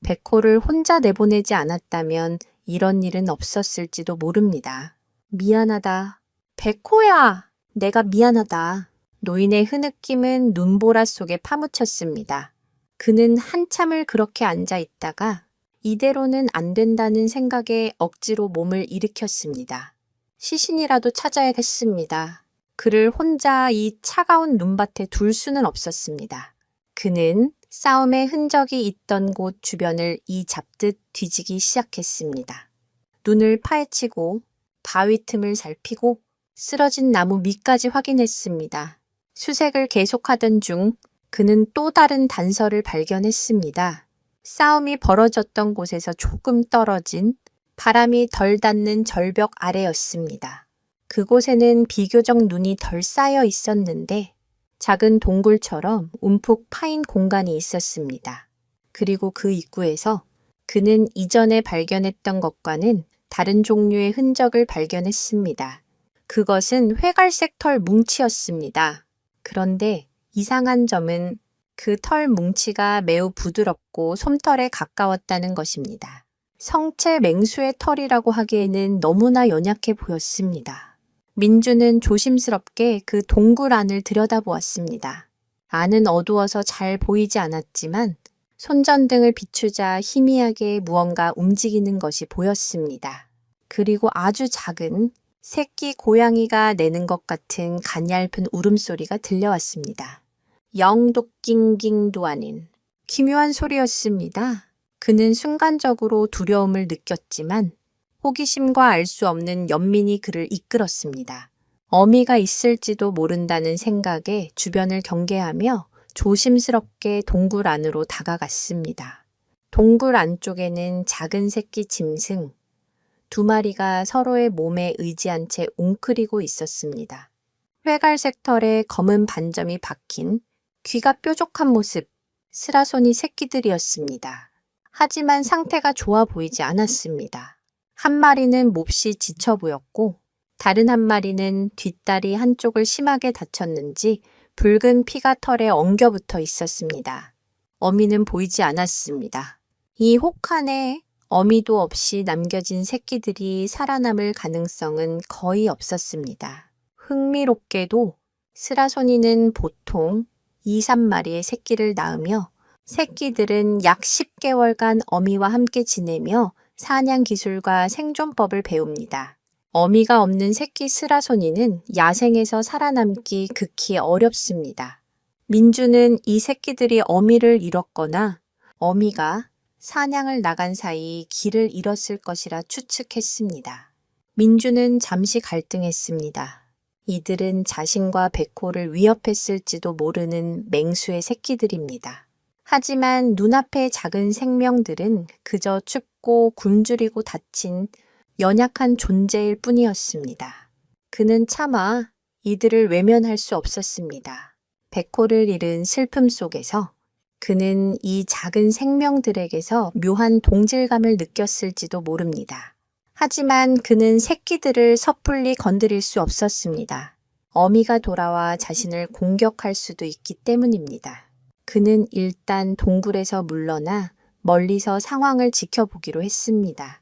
백호를 혼자 내보내지 않았다면 이런 일은 없었을지도 모릅니다. 미안하다. 백호야! 내가 미안하다. 노인의 흐느낌은 눈보라 속에 파묻혔습니다. 그는 한참을 그렇게 앉아 있다가 이대로는 안 된다는 생각에 억지로 몸을 일으켰습니다. 시신이라도 찾아야겠습니다. 그를 혼자 이 차가운 눈밭에 둘 수는 없었습니다. 그는 싸움의 흔적이 있던 곳 주변을 이잡듯 뒤지기 시작했습니다. 눈을 파헤치고 바위 틈을 살피고 쓰러진 나무 밑까지 확인했습니다. 수색을 계속하던 중 그는 또 다른 단서를 발견했습니다. 싸움이 벌어졌던 곳에서 조금 떨어진 바람이 덜 닿는 절벽 아래였습니다. 그곳에는 비교적 눈이 덜 쌓여 있었는데 작은 동굴처럼 움푹 파인 공간이 있었습니다. 그리고 그 입구에서 그는 이전에 발견했던 것과는 다른 종류의 흔적을 발견했습니다. 그것은 회갈색 털 뭉치였습니다. 그런데 이상한 점은 그 털 뭉치가 매우 부드럽고 솜털에 가까웠다는 것입니다. 성체 맹수의 털이라고 하기에는 너무나 연약해 보였습니다. 민주는 조심스럽게 그 동굴 안을 들여다보았습니다. 안은 어두워서 잘 보이지 않았지만 손전등을 비추자 희미하게 무언가 움직이는 것이 보였습니다. 그리고 아주 작은 새끼 고양이가 내는 것 같은 가냘픈 울음소리가 들려왔습니다. 영독깅깅도 아닌 기묘한 소리였습니다. 그는 순간적으로 두려움을 느꼈지만 호기심과 알 수 없는 연민이 그를 이끌었습니다. 어미가 있을지도 모른다는 생각에 주변을 경계하며 조심스럽게 동굴 안으로 다가갔습니다. 동굴 안쪽에는 작은 새끼 짐승 2마리가 서로의 몸에 의지한 채 웅크리고 있었습니다. 회갈색 털에 검은 반점이 박힌 귀가 뾰족한 모습, 스라소니 새끼들이었습니다. 하지만 상태가 좋아 보이지 않았습니다. 한 마리는 몹시 지쳐 보였고 다른 한 마리는 뒷다리 한쪽을 심하게 다쳤는지 붉은 피가 털에 엉겨붙어 있었습니다. 어미는 보이지 않았습니다. 이 혹한에 어미도 없이 남겨진 새끼들이 살아남을 가능성은 거의 없었습니다. 흥미롭게도 스라소니는 보통 2, 3마리의 새끼를 낳으며 새끼들은 약 10개월간 어미와 함께 지내며 사냥 기술과 생존법을 배웁니다. 어미가 없는 새끼 스라소니는 야생에서 살아남기 극히 어렵습니다. 민주는 이 새끼들이 어미를 잃었거나 어미가 사냥을 나간 사이 길을 잃었을 것이라 추측했습니다. 민주는 잠시 갈등했습니다. 이들은 자신과 백호를 위협했을지도 모르는 맹수의 새끼들입니다. 하지만 눈앞의 작은 생명들은 그저 춥고 굶주리고 다친 연약한 존재일 뿐이었습니다. 그는 차마 이들을 외면할 수 없었습니다. 백호를 잃은 슬픔 속에서 그는 이 작은 생명들에게서 묘한 동질감을 느꼈을지도 모릅니다. 하지만 그는 새끼들을 섣불리 건드릴 수 없었습니다. 어미가 돌아와 자신을 공격할 수도 있기 때문입니다. 그는 일단 동굴에서 물러나 멀리서 상황을 지켜보기로 했습니다.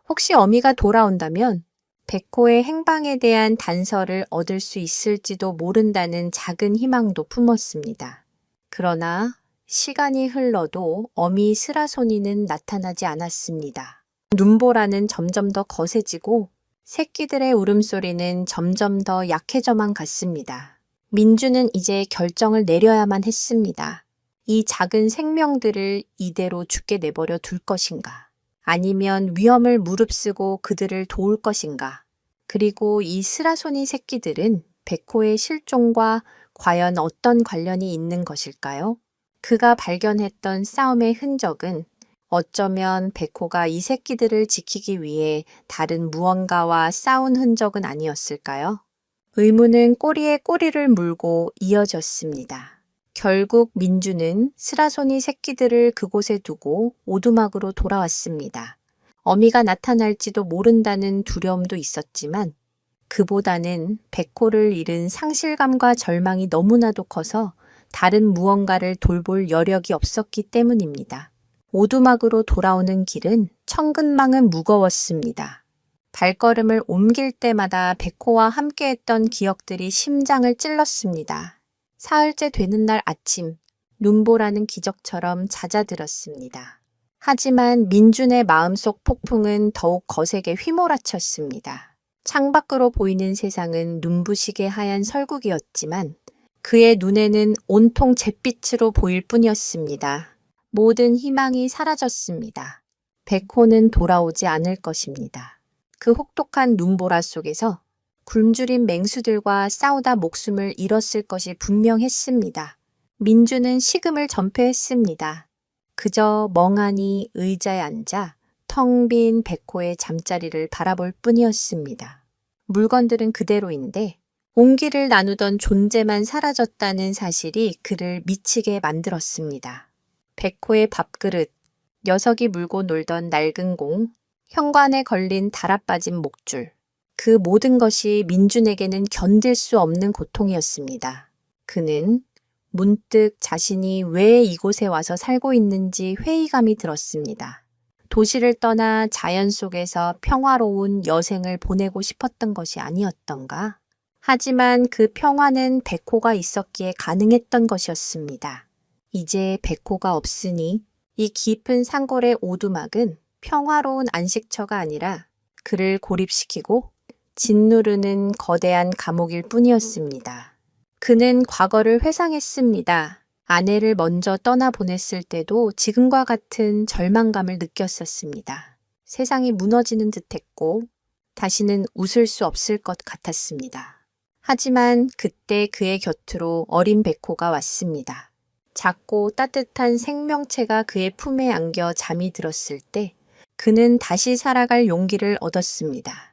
혹시 어미가 돌아온다면 백호의 행방에 대한 단서를 얻을 수 있을지도 모른다는 작은 희망도 품었습니다. 그러나 시간이 흘러도 어미 스라소니는 나타나지 않았습니다. 눈보라는 점점 더 거세지고 새끼들의 울음소리는 점점 더 약해져만 갔습니다. 민주는 이제 결정을 내려야만 했습니다. 이 작은 생명들을 이대로 죽게 내버려 둘 것인가? 아니면 위험을 무릅쓰고 그들을 도울 것인가? 그리고 이 스라소니 새끼들은 백호의 실종과 과연 어떤 관련이 있는 것일까요? 그가 발견했던 싸움의 흔적은 어쩌면 백호가 이 새끼들을 지키기 위해 다른 무언가와 싸운 흔적은 아니었을까요? 의문은 꼬리에 꼬리를 물고 이어졌습니다. 결국 민주는 스라소니 새끼들을 그곳에 두고 오두막으로 돌아왔습니다. 어미가 나타날지도 모른다는 두려움도 있었지만 그보다는 백호를 잃은 상실감과 절망이 너무나도 커서 다른 무언가를 돌볼 여력이 없었기 때문입니다. 오두막으로 돌아오는 길은 천근만은 무거웠습니다. 발걸음을 옮길 때마다 백호와 함께했던 기억들이 심장을 찔렀습니다. 사흘째 되는 날 아침, 눈보라는 기적처럼 잦아들었습니다. 하지만 민준의 마음속 폭풍은 더욱 거세게 휘몰아쳤습니다. 창밖으로 보이는 세상은 눈부시게 하얀 설국이었지만 그의 눈에는 온통 잿빛으로 보일 뿐이었습니다. 모든 희망이 사라졌습니다. 백호는 돌아오지 않을 것입니다. 그 혹독한 눈보라 속에서 굶주린 맹수들과 싸우다 목숨을 잃었을 것이 분명했습니다. 민주는 식음을 전폐했습니다. 그저 멍하니 의자에 앉아 텅 빈 백호의 잠자리를 바라볼 뿐이었습니다. 물건들은 그대로인데 온기를 나누던 존재만 사라졌다는 사실이 그를 미치게 만들었습니다. 백호의 밥그릇, 녀석이 물고 놀던 낡은 공, 현관에 걸린 달아빠진 목줄. 그 모든 것이 민준에게는 견딜 수 없는 고통이었습니다. 그는 문득 자신이 왜 이곳에 와서 살고 있는지 회의감이 들었습니다. 도시를 떠나 자연 속에서 평화로운 여생을 보내고 싶었던 것이 아니었던가? 하지만 그 평화는 백호가 있었기에 가능했던 것이었습니다. 이제 백호가 없으니 이 깊은 산골의 오두막은 평화로운 안식처가 아니라 그를 고립시키고 짓누르는 거대한 감옥일 뿐이었습니다. 그는 과거를 회상했습니다. 아내를 먼저 떠나보냈을 때도 지금과 같은 절망감을 느꼈었습니다. 세상이 무너지는 듯했고 다시는 웃을 수 없을 것 같았습니다. 하지만 그때 그의 곁으로 어린 백호가 왔습니다. 작고 따뜻한 생명체가 그의 품에 안겨 잠이 들었을 때 그는 다시 살아갈 용기를 얻었습니다.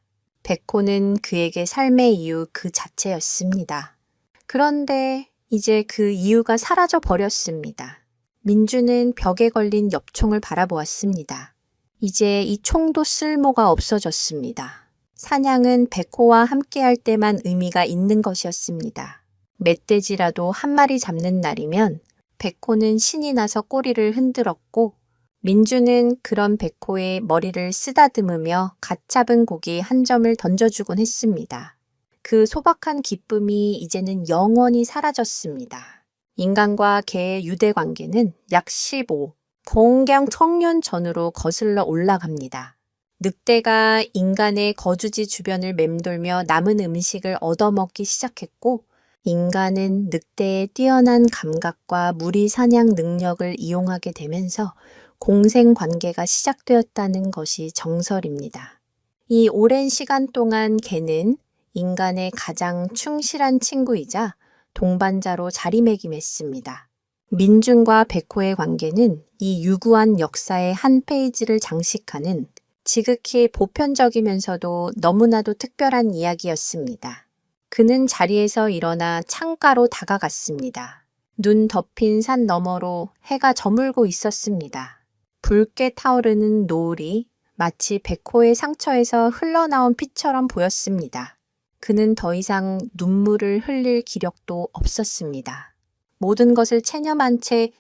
백호는 그에게 삶의 이유 그 자체였습니다. 그런데 이제 그 이유가 사라져 버렸습니다. 민주는 벽에 걸린 엽총을 바라보았습니다. 이제 이 총도 쓸모가 없어졌습니다. 사냥은 백호와 함께할 때만 의미가 있는 것이었습니다. 멧돼지라도 한 마리 잡는 날이면 백호는 신이 나서 꼬리를 흔들었고 민주는 그런 백호의 머리를 쓰다듬으며 갓 잡은 고기 한 점을 던져주곤 했습니다. 그 소박한 기쁨이 이제는 영원히 사라졌습니다. 인간과 개의 유대 관계는 약 15, 공경 청년 전으로 거슬러 올라갑니다. 늑대가 인간의 거주지 주변을 맴돌며 남은 음식을 얻어먹기 시작했고, 인간은 늑대의 뛰어난 감각과 무리 사냥 능력을 이용하게 되면서 공생 관계가 시작되었다는 것이 정설입니다. 이 오랜 시간 동안 개는 인간의 가장 충실한 친구이자 동반자로 자리매김했습니다. 민준과 백호의 관계는 이 유구한 역사의 한 페이지를 장식하는 지극히 보편적이면서도 너무나도 특별한 이야기였습니다. 그는 자리에서 일어나 창가로 다가갔습니다. 눈 덮인 산 너머로 해가 저물고 있었습니다. 붉게 타오르는 노을이 마치 백호의 상처에서 흘러나온 피처럼 보였습니다. 그는 더 이상 눈물을 흘릴 기력도 없었습니다. 모든 것을 체념한 채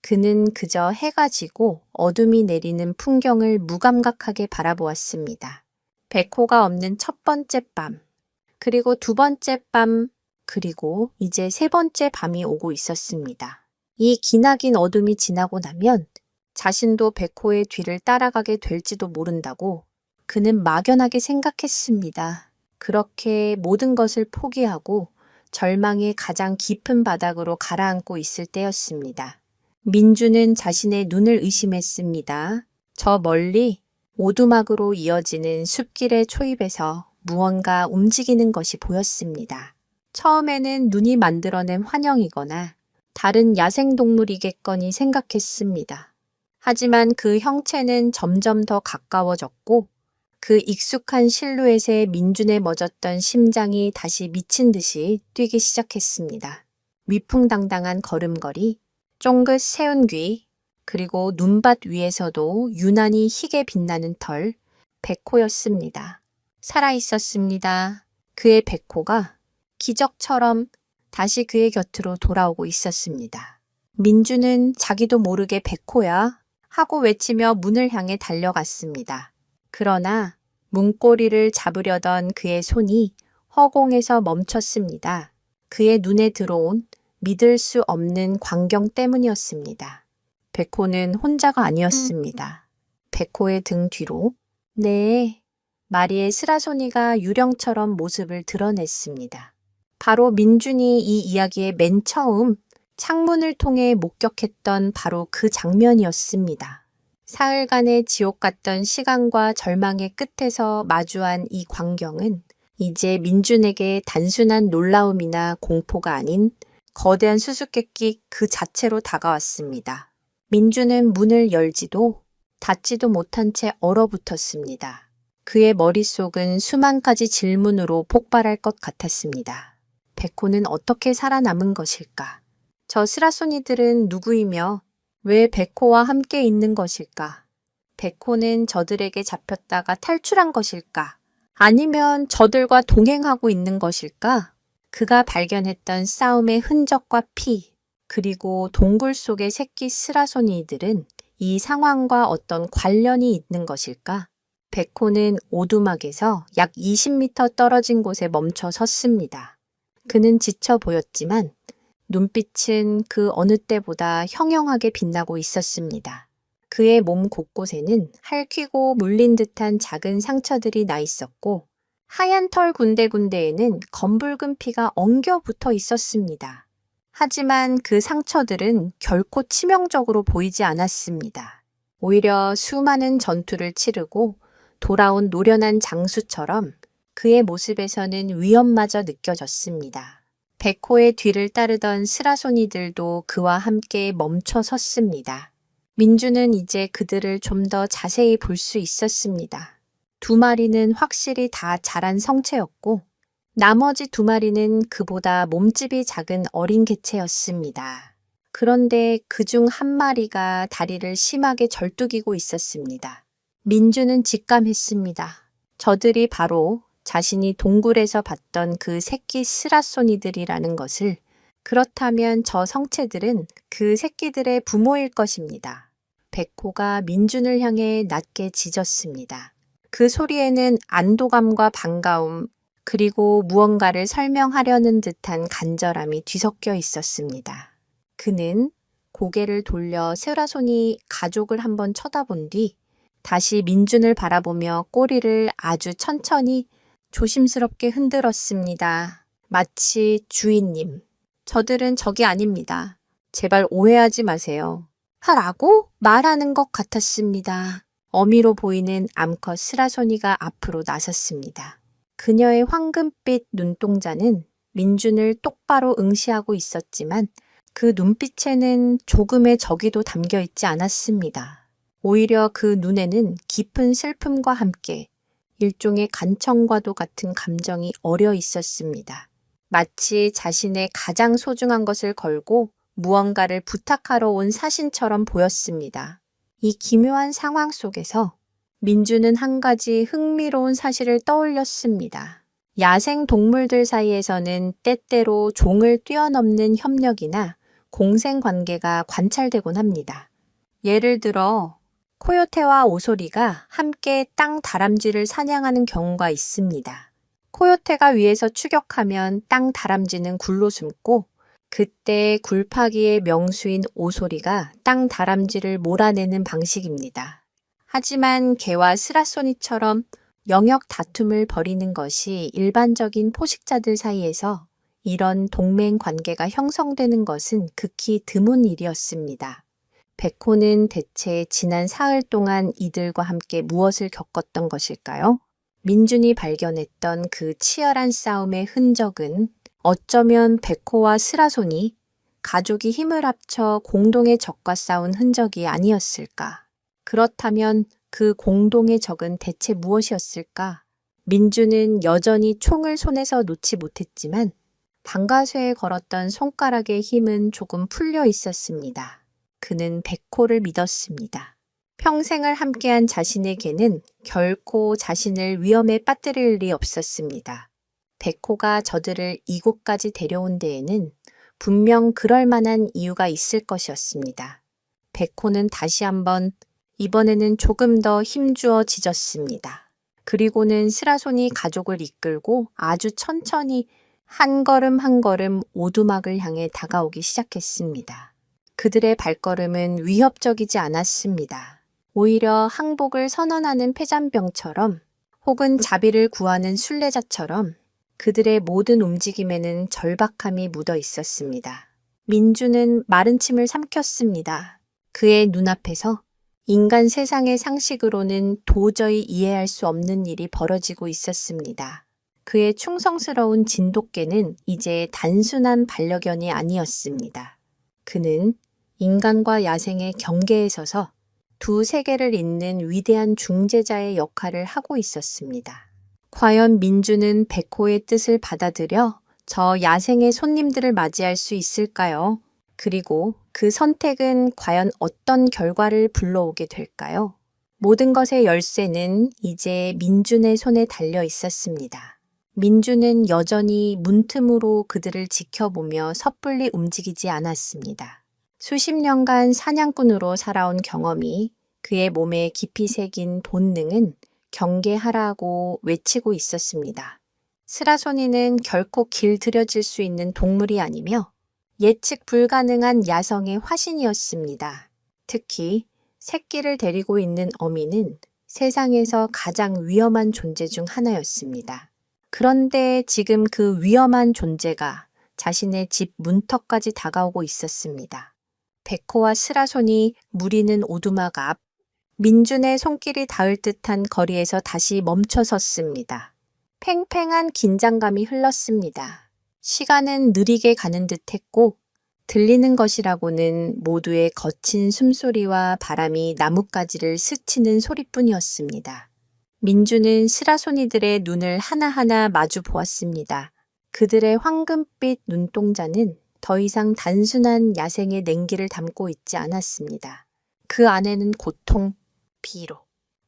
그는 그저 해가 지고 어둠이 내리는 풍경을 무감각하게 바라보았습니다. 백호가 없는 첫 번째 밤, 그리고 두 번째 밤, 그리고 이제 세 번째 밤이 오고 있었습니다. 이 기나긴 어둠이 지나고 나면 자신도 백호의 뒤를 따라가게 될지도 모른다고 그는 막연하게 생각했습니다. 그렇게 모든 것을 포기하고 절망의 가장 깊은 바닥으로 가라앉고 있을 때였습니다. 민주는 자신의 눈을 의심했습니다. 저 멀리 오두막으로 이어지는 숲길의 초입에서 무언가 움직이는 것이 보였습니다. 처음에는 눈이 만들어낸 환영이거나 다른 야생동물이겠거니 생각했습니다. 하지만 그 형체는 점점 더 가까워졌고 그 익숙한 실루엣에 민준에 멎었던 심장이 다시 미친 듯이 뛰기 시작했습니다. 위풍당당한 걸음걸이, 쫑긋 세운 귀, 그리고 눈밭 위에서도 유난히 희게 빛나는 털, 백호였습니다. 살아있었습니다. 그의 백호가 기적처럼 다시 그의 곁으로 돌아오고 있었습니다. 민주는 자기도 모르게 백호야 하고 외치며 문을 향해 달려갔습니다. 그러나 문고리를 잡으려던 그의 손이 허공에서 멈췄습니다. 그의 눈에 들어온 믿을 수 없는 광경 때문이었습니다. 백호는 혼자가 아니었습니다. 백호의 등 뒤로 네, 마리의 스라소니가 유령처럼 모습을 드러냈습니다. 바로 민준이 이 이야기의 맨 처음 창문을 통해 목격했던 바로 그 장면이었습니다. 사흘간의 지옥 같던 시간과 절망의 끝에서 마주한 이 광경은 이제 민준에게 단순한 놀라움이나 공포가 아닌 거대한 수수께끼 그 자체로 다가왔습니다. 민준은 문을 열지도 닫지도 못한 채 얼어붙었습니다. 그의 머릿속은 수만 가지 질문으로 폭발할 것 같았습니다. 백호는 어떻게 살아남은 것일까? 저 스라소니들은 누구이며 왜 백호와 함께 있는 것일까? 백호는 저들에게 잡혔다가 탈출한 것일까? 아니면 저들과 동행하고 있는 것일까? 그가 발견했던 싸움의 흔적과 피, 그리고 동굴 속의 새끼 스라소니들은 이 상황과 어떤 관련이 있는 것일까? 백호는 오두막에서 약 20m 떨어진 곳에 멈춰 섰습니다. 그는 지쳐 보였지만 눈빛은 그 어느 때보다 형형하게 빛나고 있었습니다. 그의 몸 곳곳에는 핥히고 물린 듯한 작은 상처들이 나 있었고 하얀 털 군데군데에는 검붉은 피가 엉겨 붙어 있었습니다. 하지만 그 상처들은 결코 치명적으로 보이지 않았습니다. 오히려 수많은 전투를 치르고 돌아온 노련한 장수처럼 그의 모습에서는 위험마저 느껴졌습니다. 백호의 뒤를 따르던 스라소니들도 그와 함께 멈춰 섰습니다. 민주는 이제 그들을 좀 더 자세히 볼 수 있었습니다. 두 마리는 확실히 다 자란 성체였고 나머지 두 마리는 그보다 몸집이 작은 어린 개체였습니다. 그런데 그중 한 마리가 다리를 심하게 절뚝이고 있었습니다. 민주는 직감했습니다. 저들이 바로 자신이 동굴에서 봤던 그 새끼 스라소니들이라는 것을. 그렇다면 저 성체들은 그 새끼들의 부모일 것입니다. 백호가 민준을 향해 낮게 짖었습니다. 그 소리에는 안도감과 반가움, 그리고 무언가를 설명하려는 듯한 간절함이 뒤섞여 있었습니다. 그는 고개를 돌려 스라소니 가족을 한번 쳐다본 뒤 다시 민준을 바라보며 꼬리를 아주 천천히 조심스럽게 흔들었습니다. 마치 주인님, 저들은 적이 아닙니다. 제발 오해하지 마세요. 하라고 말하는 것 같았습니다. 어미로 보이는 암컷 스라소니가 앞으로 나섰습니다. 그녀의 황금빛 눈동자는 민준을 똑바로 응시하고 있었지만 그 눈빛에는 조금의 적이도 담겨 있지 않았습니다. 오히려 그 눈에는 깊은 슬픔과 함께 일종의 간청과도 같은 감정이 어려 있었습니다. 마치 자신의 가장 소중한 것을 걸고 무언가를 부탁하러 온 사신처럼 보였습니다. 이 기묘한 상황 속에서 민주는 한 가지 흥미로운 사실을 떠올렸습니다. 야생 동물들 사이에서는 때때로 종을 뛰어넘는 협력이나 공생관계가 관찰되곤 합니다. 예를 들어 코요테와 오소리가 함께 땅 다람쥐를 사냥하는 경우가 있습니다. 코요테가 위에서 추격하면 땅 다람쥐는 굴로 숨고 그때 굴파기의 명수인 오소리가 땅 다람쥐를 몰아내는 방식입니다. 하지만 개와 스라소니처럼 영역 다툼을 벌이는 것이 일반적인 포식자들 사이에서 이런 동맹 관계가 형성되는 것은 극히 드문 일이었습니다. 백호는 대체 지난 사흘 동안 이들과 함께 무엇을 겪었던 것일까요? 민준이 발견했던 그 치열한 싸움의 흔적은 어쩌면 백호와 스라손이 가족이 힘을 합쳐 공동의 적과 싸운 흔적이 아니었을까? 그렇다면 그 공동의 적은 대체 무엇이었을까? 민준은 여전히 총을 손에서 놓지 못했지만 방가쇠에 걸었던 손가락의 힘은 조금 풀려 있었습니다. 그는 백호를 믿었습니다. 평생을 함께한 자신에게는 결코 자신을 위험에 빠뜨릴 리 없었습니다. 백호가 저들을 이곳까지 데려온 데에는 분명 그럴 만한 이유가 있을 것이었습니다. 백호는 다시 한번 이번에는 조금 더 힘주어 짖었습니다. 그리고는 스라손이 가족을 이끌고 아주 천천히 한 걸음 한 걸음 오두막을 향해 다가오기 시작했습니다. 그들의 발걸음은 위협적이지 않았습니다. 오히려 항복을 선언하는 패잔병처럼 혹은 자비를 구하는 순례자처럼 그들의 모든 움직임에는 절박함이 묻어 있었습니다. 민주는 마른 침을 삼켰습니다. 그의 눈앞에서 인간 세상의 상식으로는 도저히 이해할 수 없는 일이 벌어지고 있었습니다. 그의 충성스러운 진돗개는 이제 단순한 반려견이 아니었습니다. 그는 인간과 야생의 경계에 서서 두 세계를 잇는 위대한 중재자의 역할을 하고 있었습니다. 과연 민주는 백호의 뜻을 받아들여 저 야생의 손님들을 맞이할 수 있을까요? 그리고 그 선택은 과연 어떤 결과를 불러오게 될까요? 모든 것의 열쇠는 이제 민준의 손에 달려 있었습니다. 민준은 여전히 문틈으로 그들을 지켜보며 섣불리 움직이지 않았습니다. 수십 년간 사냥꾼으로 살아온 경험이 그의 몸에 깊이 새긴 본능은 경계하라고 외치고 있었습니다. 스라소니는 결코 길들여질 수 있는 동물이 아니며 예측 불가능한 야성의 화신이었습니다. 특히 새끼를 데리고 있는 어미는 세상에서 가장 위험한 존재 중 하나였습니다. 그런데 지금 그 위험한 존재가 자신의 집 문턱까지 다가오고 있었습니다. 백호와 스라손이 무리는 오두막 앞 민준의 손길이 닿을 듯한 거리에서 다시 멈춰 섰습니다. 팽팽한 긴장감이 흘렀습니다. 시간은 느리게 가는 듯 했고 들리는 것이라고는 모두의 거친 숨소리와 바람이 나뭇가지를 스치는 소리뿐이었습니다. 민주는 스라소니들의 눈을 하나하나 마주 보았습니다. 그들의 황금빛 눈동자는 더 이상 단순한 야생의 냉기를 담고 있지 않았습니다. 그 안에는 고통, 비로,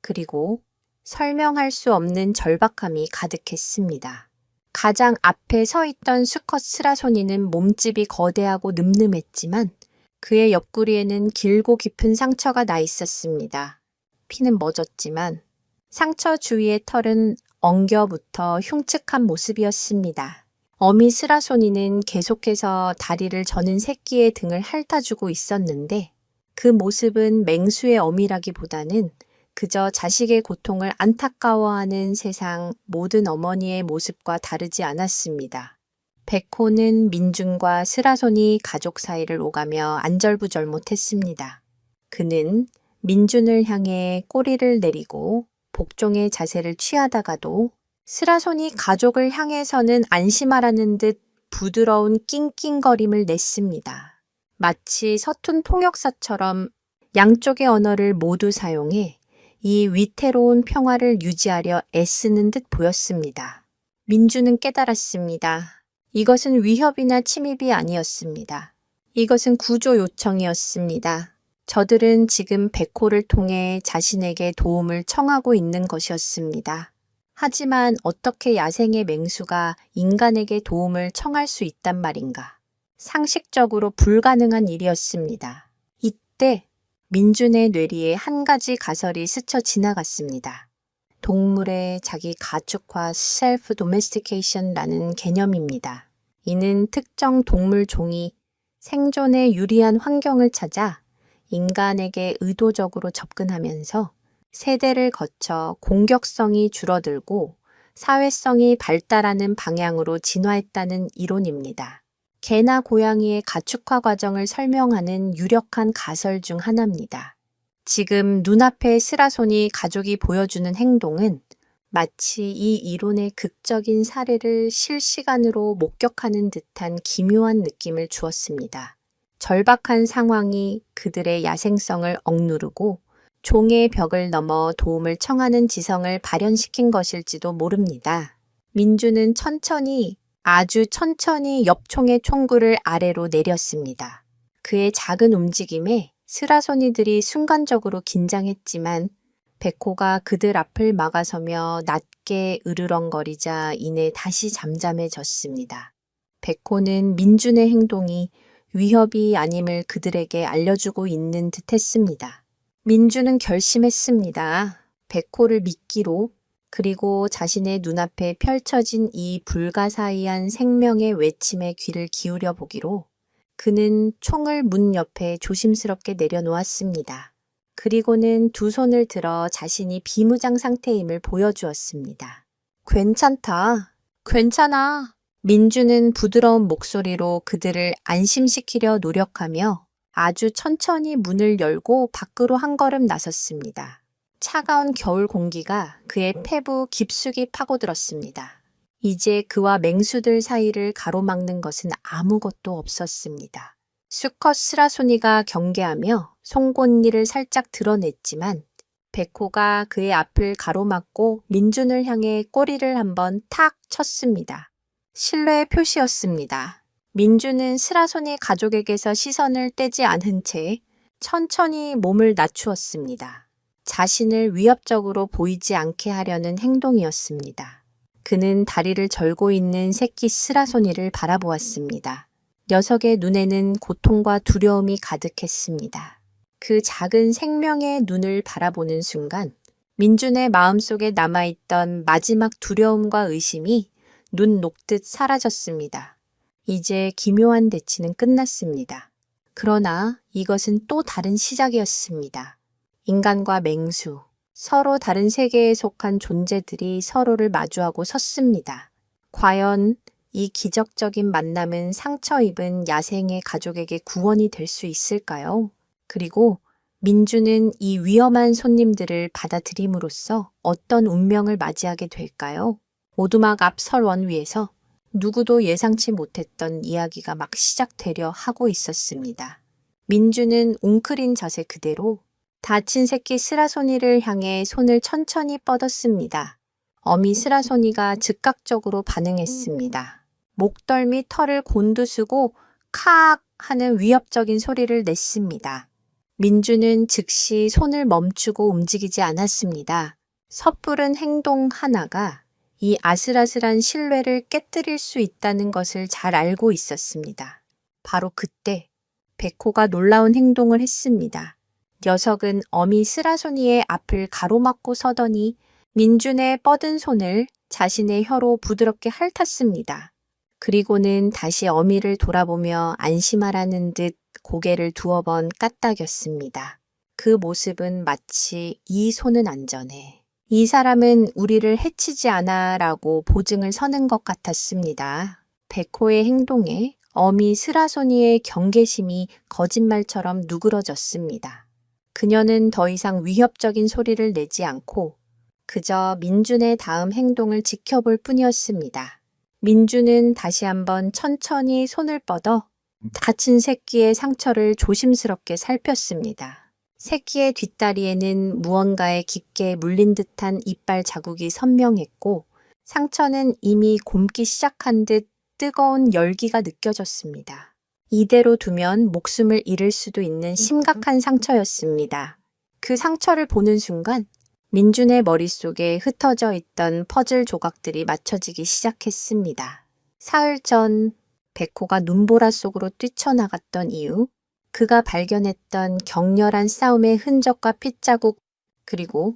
그리고 설명할 수 없는 절박함이 가득했습니다. 가장 앞에 서 있던 수컷 스라소니는 몸집이 거대하고 늠름했지만 그의 옆구리에는 길고 깊은 상처가 나 있었습니다. 피는 멎었지만 상처 주위의 털은 엉겨붙어 흉측한 모습이었습니다. 어미 스라소니는 계속해서 다리를 저는 새끼의 등을 핥아주고 있었는데 그 모습은 맹수의 어미라기보다는 그저 자식의 고통을 안타까워하는 세상 모든 어머니의 모습과 다르지 않았습니다. 백호는 민준과 스라손이 가족 사이를 오가며 안절부절 못했습니다. 그는 민준을 향해 꼬리를 내리고 복종의 자세를 취하다가도 스라손이 가족을 향해서는 안심하라는 듯 부드러운 낑낑거림을 냈습니다. 마치 서툰 통역사처럼 양쪽의 언어를 모두 사용해 이 위태로운 평화를 유지하려 애쓰는 듯 보였습니다. 민주는 깨달았습니다. 이것은 위협이나 침입이 아니었습니다. 이것은 구조 요청이었습니다. 저들은 지금 백호를 통해 자신에게 도움을 청하고 있는 것이었습니다. 하지만 어떻게 야생의 맹수가 인간에게 도움을 청할 수 있단 말인가? 상식적으로 불가능한 일이었습니다. 이때 민준의 뇌리에 한 가지 가설이 스쳐 지나갔습니다. 동물의 자기 가축화 셀프 도메스티케이션이라는 개념입니다. 이는 특정 동물 종이 생존에 유리한 환경을 찾아 인간에게 의도적으로 접근하면서 세대를 거쳐 공격성이 줄어들고 사회성이 발달하는 방향으로 진화했다는 이론입니다. 개나 고양이의 가축화 과정을 설명하는 유력한 가설 중 하나입니다. 지금 눈앞에 스라손이 가족이 보여주는 행동은 마치 이 이론의 극적인 사례를 실시간으로 목격하는 듯한 기묘한 느낌을 주었습니다. 절박한 상황이 그들의 야생성을 억누르고 종의 벽을 넘어 도움을 청하는 지성을 발현시킨 것일지도 모릅니다. 민주는 아주 천천히 옆총의 총구를 아래로 내렸습니다. 그의 작은 움직임에 스라소니들이 순간적으로 긴장했지만 백호가 그들 앞을 막아서며 낮게 으르렁거리자 이내 다시 잠잠해졌습니다. 백호는 민준의 행동이 위협이 아님을 그들에게 알려주고 있는 듯 했습니다. 민준은 결심했습니다. 백호를 믿기로, 그리고 자신의 눈앞에 펼쳐진 이 불가사의한 생명의 외침에 귀를 기울여 보기로 그는 총을 문 옆에 조심스럽게 내려놓았습니다. 그리고는 두 손을 들어 자신이 비무장 상태임을 보여주었습니다. 괜찮다. 괜찮아. 민주는 부드러운 목소리로 그들을 안심시키려 노력하며 아주 천천히 문을 열고 밖으로 한 걸음 나섰습니다. 차가운 겨울 공기가 그의 폐부 깊숙이 파고들었습니다. 이제 그와 맹수들 사이를 가로막는 것은 아무것도 없었습니다. 수컷 스라소니가 경계하며 송곳니를 살짝 드러냈지만 백호가 그의 앞을 가로막고 민준을 향해 꼬리를 한번 탁 쳤습니다. 신뢰의 표시였습니다. 민준은 스라소니 가족에게서 시선을 떼지 않은 채 천천히 몸을 낮추었습니다. 자신을 위협적으로 보이지 않게 하려는 행동이었습니다. 그는 다리를 절고 있는 새끼 스라소니를 바라보았습니다. 녀석의 눈에는 고통과 두려움이 가득했습니다. 그 작은 생명의 눈을 바라보는 순간 민준의 마음속에 남아있던 마지막 두려움과 의심이 눈 녹듯 사라졌습니다. 이제 기묘한 대치는 끝났습니다. 그러나 이것은 또 다른 시작이었습니다. 인간과 맹수, 서로 다른 세계에 속한 존재들이 서로를 마주하고 섰습니다. 과연 이 기적적인 만남은 상처 입은 야생의 가족에게 구원이 될 수 있을까요? 그리고 민주는 이 위험한 손님들을 받아들임으로써 어떤 운명을 맞이하게 될까요? 오두막 앞 설원 위에서 누구도 예상치 못했던 이야기가 막 시작되려 하고 있었습니다. 민주는 웅크린 자세 그대로 다친 새끼 스라소니를 향해 손을 천천히 뻗었습니다. 어미 스라소니가 즉각적으로 반응했습니다. 목덜미 털을 곤두쓰고 칵 하는 위협적인 소리를 냈습니다. 민주는 즉시 손을 멈추고 움직이지 않았습니다. 섣부른 행동 하나가 이 아슬아슬한 신뢰를 깨뜨릴 수 있다는 것을 잘 알고 있었습니다. 바로 그때 백호가 놀라운 행동을 했습니다. 녀석은 어미 스라소니의 앞을 가로막고 서더니 민준의 뻗은 손을 자신의 혀로 부드럽게 핥았습니다. 그리고는 다시 어미를 돌아보며 안심하라는 듯 고개를 두어 번 까딱였습니다. 그 모습은 마치 이 손은 안전해. 이 사람은 우리를 해치지 않아 라고 보증을 서는 것 같았습니다. 베코의 행동에 어미 스라소니의 경계심이 거짓말처럼 누그러졌습니다. 그녀는 더 이상 위협적인 소리를 내지 않고 그저 민준의 다음 행동을 지켜볼 뿐이었습니다. 민준은 다시 한번 천천히 손을 뻗어 다친 새끼의 상처를 조심스럽게 살폈습니다. 새끼의 뒷다리에는 무언가에 깊게 물린 듯한 이빨 자국이 선명했고 상처는 이미 곪기 시작한 듯 뜨거운 열기가 느껴졌습니다. 이대로 두면 목숨을 잃을 수도 있는 심각한 상처였습니다. 그 상처를 보는 순간 민준의 머릿속에 흩어져 있던 퍼즐 조각들이 맞춰지기 시작했습니다. 사흘 전 베코가 눈보라 속으로 뛰쳐나갔던 이유, 그가 발견했던 격렬한 싸움의 흔적과 핏자국, 그리고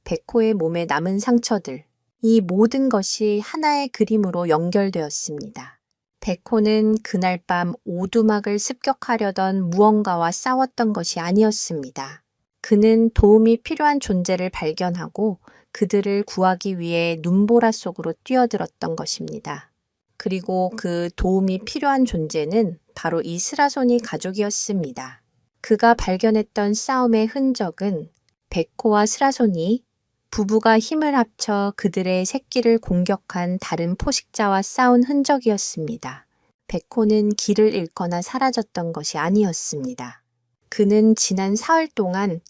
베코의 몸에 남은 상처들, 이 모든 것이 하나의 그림으로 연결되었습니다. 베코는 그날 밤 오두막을 습격하려던 무언가와 싸웠던 것이 아니었습니다. 그는 도움이 필요한 존재를 발견하고 그들을 구하기 위해 눈보라 속으로 뛰어들었던 것입니다. 그리고 그 도움이 필요한 존재는 바로 이 스라소니 가족이었습니다. 그가 발견했던 싸움의 흔적은 베코와 스라소니, 부부가 힘을 합쳐 그들의 새끼를 공격한 다른 포식자와 싸운 흔적이었습니다. 베코는 길을 잃거나 사라졌던 것이 아니었습니다. 그는 지난 사흘 동안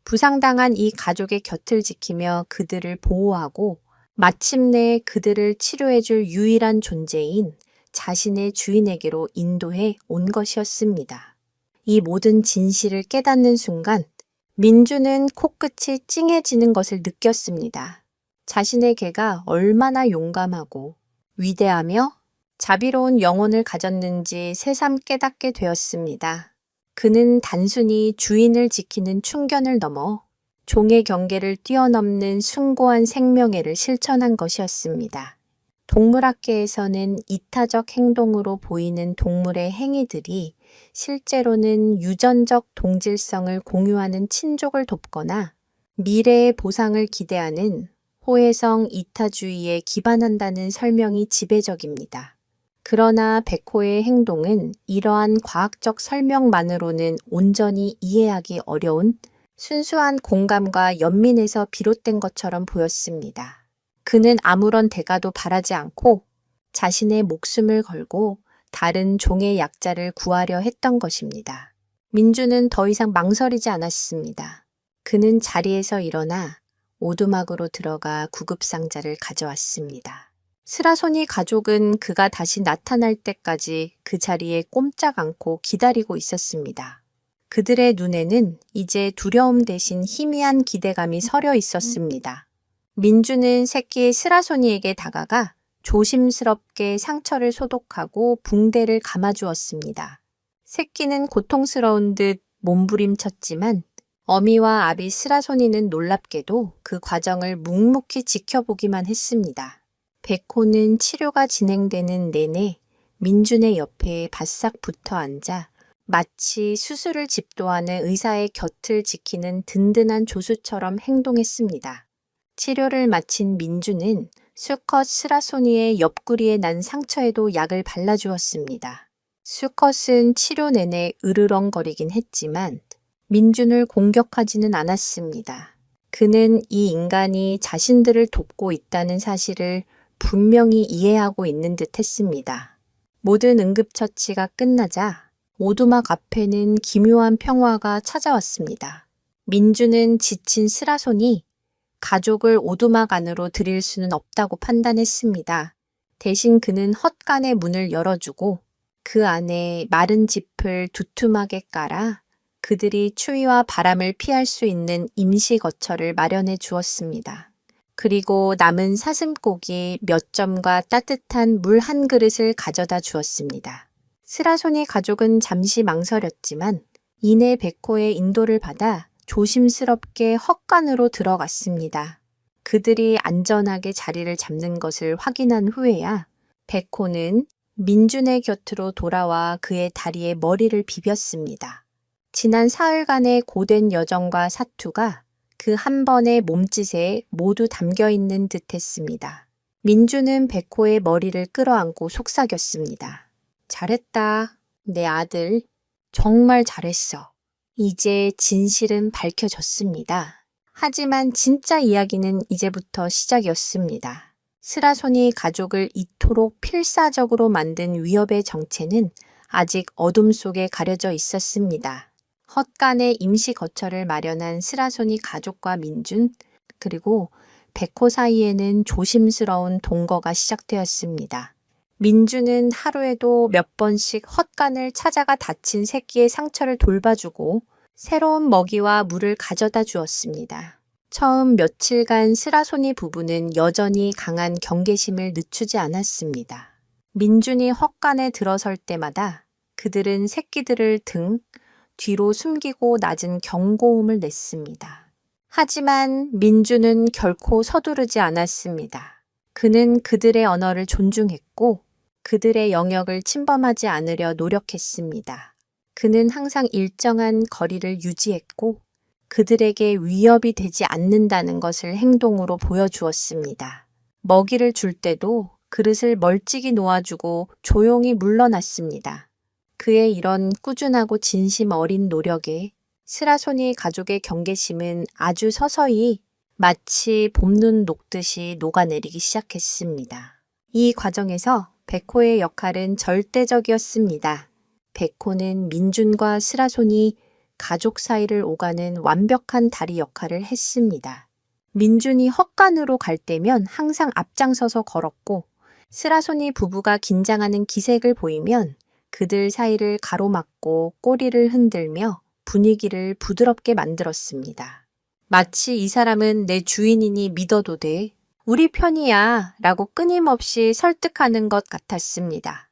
부상당한 이 가족의 곁을 지키며 그들을 보호하고 마침내 그들을 치료해줄 유일한 존재인 자신의 주인에게로 인도해 온 것이었습니다. 이 모든 진실을 깨닫는 순간 민주는 코끝이 찡해지는 것을 느꼈습니다. 자신의 개가 얼마나 용감하고 위대하며 자비로운 영혼을 가졌는지 새삼 깨닫게 되었습니다. 그는 단순히 주인을 지키는 충견을 넘어 종의 경계를 뛰어넘는 숭고한 생명애를 실천한 것이었습니다. 동물학계에서는 이타적 행동으로 보이는 동물의 행위들이 실제로는 유전적 동질성을 공유하는 친족을 돕거나 미래의 보상을 기대하는 호혜성 이타주의에 기반한다는 설명이 지배적입니다. 그러나 베코의 행동은 이러한 과학적 설명만으로는 온전히 이해하기 어려운 순수한 공감과 연민에서 비롯된 것처럼 보였습니다. 그는 아무런 대가도 바라지 않고 자신의 목숨을 걸고 다른 종의 약자를 구하려 했던 것입니다. 민주는 더 이상 망설이지 않았습니다. 그는 자리에서 일어나 오두막으로 들어가 구급상자를 가져왔습니다. 스라소니 가족은 그가 다시 나타날 때까지 그 자리에 꼼짝 않고 기다리고 있었습니다. 그들의 눈에는 이제 두려움 대신 희미한 기대감이 서려 있었습니다. 민주는 새끼 스라소니에게 다가가 조심스럽게 상처를 소독하고 붕대를 감아주었습니다. 새끼는 고통스러운 듯 몸부림쳤지만 어미와 아비 스라소니는 놀랍게도 그 과정을 묵묵히 지켜보기만 했습니다. 베코는 치료가 진행되는 내내 민준의 옆에 바싹 붙어 앉아 마치 수술을 집도하는 의사의 곁을 지키는 든든한 조수처럼 행동했습니다. 치료를 마친 민주는 수컷 스라소니의 옆구리에 난 상처에도 약을 발라주었습니다. 수컷은 치료 내내 으르렁거리긴 했지만 민준을 공격하지는 않았습니다. 그는 이 인간이 자신들을 돕고 있다는 사실을 분명히 이해하고 있는 듯 했습니다. 모든 응급처치가 끝나자 오두막 앞에는 기묘한 평화가 찾아왔습니다. 민주는 지친 스라소니 가족을 오두막 안으로 들일 수는 없다고 판단했습니다. 대신 그는 헛간의 문을 열어주고 그 안에 마른 짚을 두툼하게 깔아 그들이 추위와 바람을 피할 수 있는 임시 거처를 마련해 주었습니다. 그리고 남은 사슴고기 몇 점과 따뜻한 물 한 그릇을 가져다 주었습니다. 스라소니 가족은 잠시 망설였지만 이내 베코의 인도를 받아 조심스럽게 헛간으로 들어갔습니다. 그들이 안전하게 자리를 잡는 것을 확인한 후에야 베코는 민준의 곁으로 돌아와 그의 다리에 머리를 비볐습니다. 지난 사흘간의 고된 여정과 사투가 그 한 번의 몸짓에 모두 담겨 있는 듯 했습니다. 민주는 백호의 머리를 끌어안고 속삭였습니다. 잘했다, 내 아들. 정말 잘했어. 이제 진실은 밝혀졌습니다. 하지만 진짜 이야기는 이제부터 시작이었습니다. 스라소니 가족을 이토록 필사적으로 만든 위협의 정체는 아직 어둠 속에 가려져 있었습니다. 헛간에 임시 거처를 마련한 스라소니 가족과 민준, 그리고 백호 사이에는 조심스러운 동거가 시작되었습니다. 민준은 하루에도 몇 번씩 헛간을 찾아가 다친 새끼의 상처를 돌봐주고 새로운 먹이와 물을 가져다 주었습니다. 처음 며칠간 스라소니 부부는 여전히 강한 경계심을 늦추지 않았습니다. 민준이 헛간에 들어설 때마다 그들은 새끼들을 등 뒤로 숨기고 낮은 경고음을 냈습니다. 하지만 민준은 결코 서두르지 않았습니다. 그는 그들의 언어를 존중했고 그들의 영역을 침범하지 않으려 노력했습니다. 그는 항상 일정한 거리를 유지했고 그들에게 위협이 되지 않는다는 것을 행동으로 보여주었습니다. 먹이를 줄 때도 그릇을 멀찍이 놓아주고 조용히 물러났습니다. 그의 이런 꾸준하고 진심 어린 노력에 스라소니 가족의 경계심은 아주 서서히 마치 봄눈 녹듯이 녹아내리기 시작했습니다. 이 과정에서 백호의 역할은 절대적이었습니다. 백호는 민준과 스라소니 가족 사이를 오가는 완벽한 다리 역할을 했습니다. 민준이 헛간으로 갈 때면 항상 앞장서서 걸었고 스라소니 부부가 긴장하는 기색을 보이면 그들 사이를 가로막고 꼬리를 흔들며 분위기를 부드럽게 만들었습니다. 마치 이 사람은 내 주인이니 믿어도 돼. 우리 편이야 라고 끊임없이 설득하는 것 같았습니다.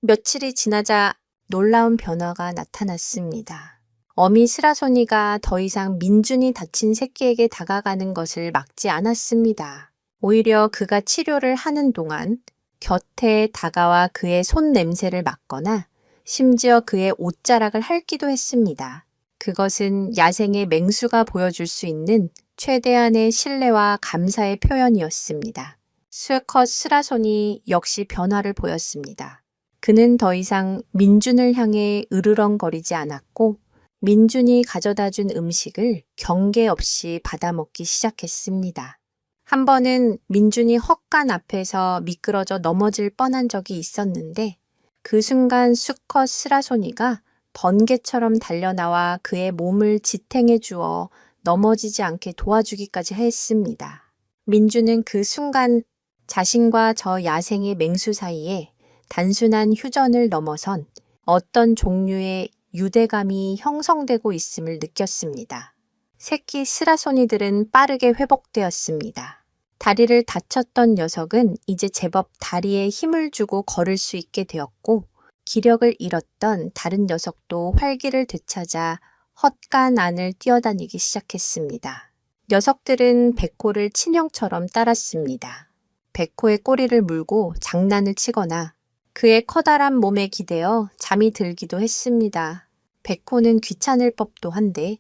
며칠이 지나자 놀라운 변화가 나타났습니다. 어미 스라소니가 더 이상 민준이 다친 새끼에게 다가가는 것을 막지 않았습니다. 오히려 그가 치료를 하는 동안 곁에 다가와 그의 손 냄새를 맡거나 심지어 그의 옷자락을 핥기도 했습니다. 그것은 야생의 맹수가 보여줄 수 있는 최대한의 신뢰와 감사의 표현이었습니다. 수컷 스라손이 역시 변화를 보였습니다. 그는 더 이상 민준을 향해 으르렁거리지 않았고 민준이 가져다 준 음식을 경계 없이 받아먹기 시작했습니다. 한 번은 민준이 헛간 앞에서 미끄러져 넘어질 뻔한 적이 있었는데 그 순간 수컷 스라소니가 번개처럼 달려나와 그의 몸을 지탱해 주어 넘어지지 않게 도와주기까지 했습니다. 민준은 그 순간 자신과 저 야생의 맹수 사이에 단순한 휴전을 넘어선 어떤 종류의 유대감이 형성되고 있음을 느꼈습니다. 새끼 스라소니들은 빠르게 회복되었습니다. 다리를 다쳤던 녀석은 이제 제법 다리에 힘을 주고 걸을 수 있게 되었고 기력을 잃었던 다른 녀석도 활기를 되찾아 헛간 안을 뛰어다니기 시작했습니다. 녀석들은 백호를 친형처럼 따랐습니다. 백호의 꼬리를 물고 장난을 치거나 그의 커다란 몸에 기대어 잠이 들기도 했습니다. 백호는 귀찮을 법도 한데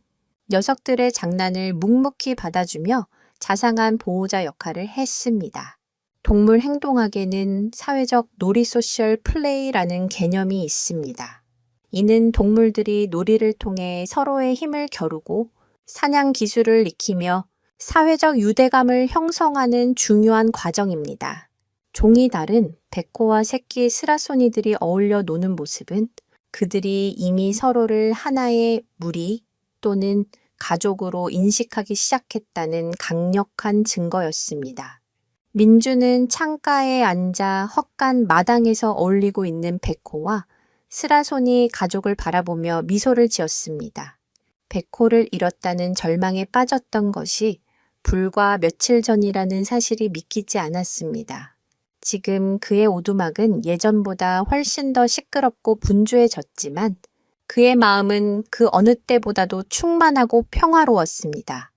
녀석들의 장난을 묵묵히 받아주며 자상한 보호자 역할을 했습니다. 동물 행동학에는 사회적 놀이 소셜 플레이라는 개념이 있습니다. 이는 동물들이 놀이를 통해 서로의 힘을 겨루고 사냥 기술을 익히며 사회적 유대감을 형성하는 중요한 과정입니다. 종이 다른 백호와 새끼 스라소니들이 어울려 노는 모습은 그들이 이미 서로를 하나의 무리 또는 가족으로 인식하기 시작했다는 강력한 증거였습니다. 민주는 창가에 앉아 헛간 마당에서 어울리고 있는 백호와 스라소니 가족을 바라보며 미소를 지었습니다. 백호를 잃었다는 절망에 빠졌던 것이 불과 며칠 전이라는 사실이 믿기지 않았습니다. 지금 그의 오두막은 예전보다 훨씬 더 시끄럽고 분주해졌지만 그의 마음은 그 어느 때보다도 충만하고 평화로웠습니다.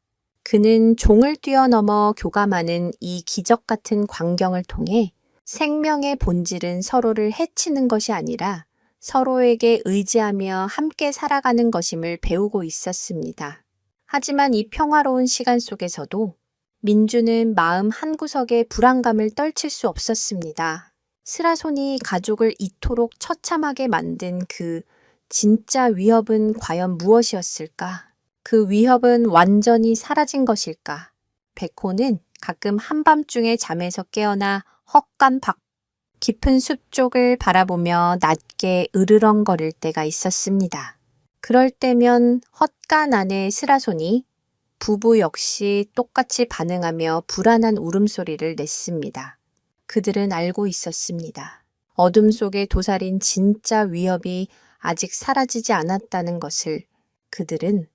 그는 종을 뛰어넘어 교감하는 이 기적 같은 광경을 통해 생명의 본질은 서로를 해치는 것이 아니라 서로에게 의지하며 함께 살아가는 것임을 배우고 있었습니다. 하지만 이 평화로운 시간 속에서도 민주는 마음 한구석에 불안감을 떨칠 수 없었습니다. 스라손이 가족을 이토록 처참하게 만든 그 진짜 위협은 과연 무엇이었을까? 그 위협은 완전히 사라진 것일까? 백호는 가끔 한밤중에 잠에서 깨어나 헛간 밖 깊은 숲 쪽을 바라보며 낮게 으르렁거릴 때가 있었습니다. 그럴 때면 헛간 안에 스라손이 부부 역시 똑같이 반응하며 불안한 울음소리를 냈습니다. 그들은 알고 있었습니다. 어둠 속에 도사린 진짜 위협이 아직 사라지지 않았다는 것을. 그들은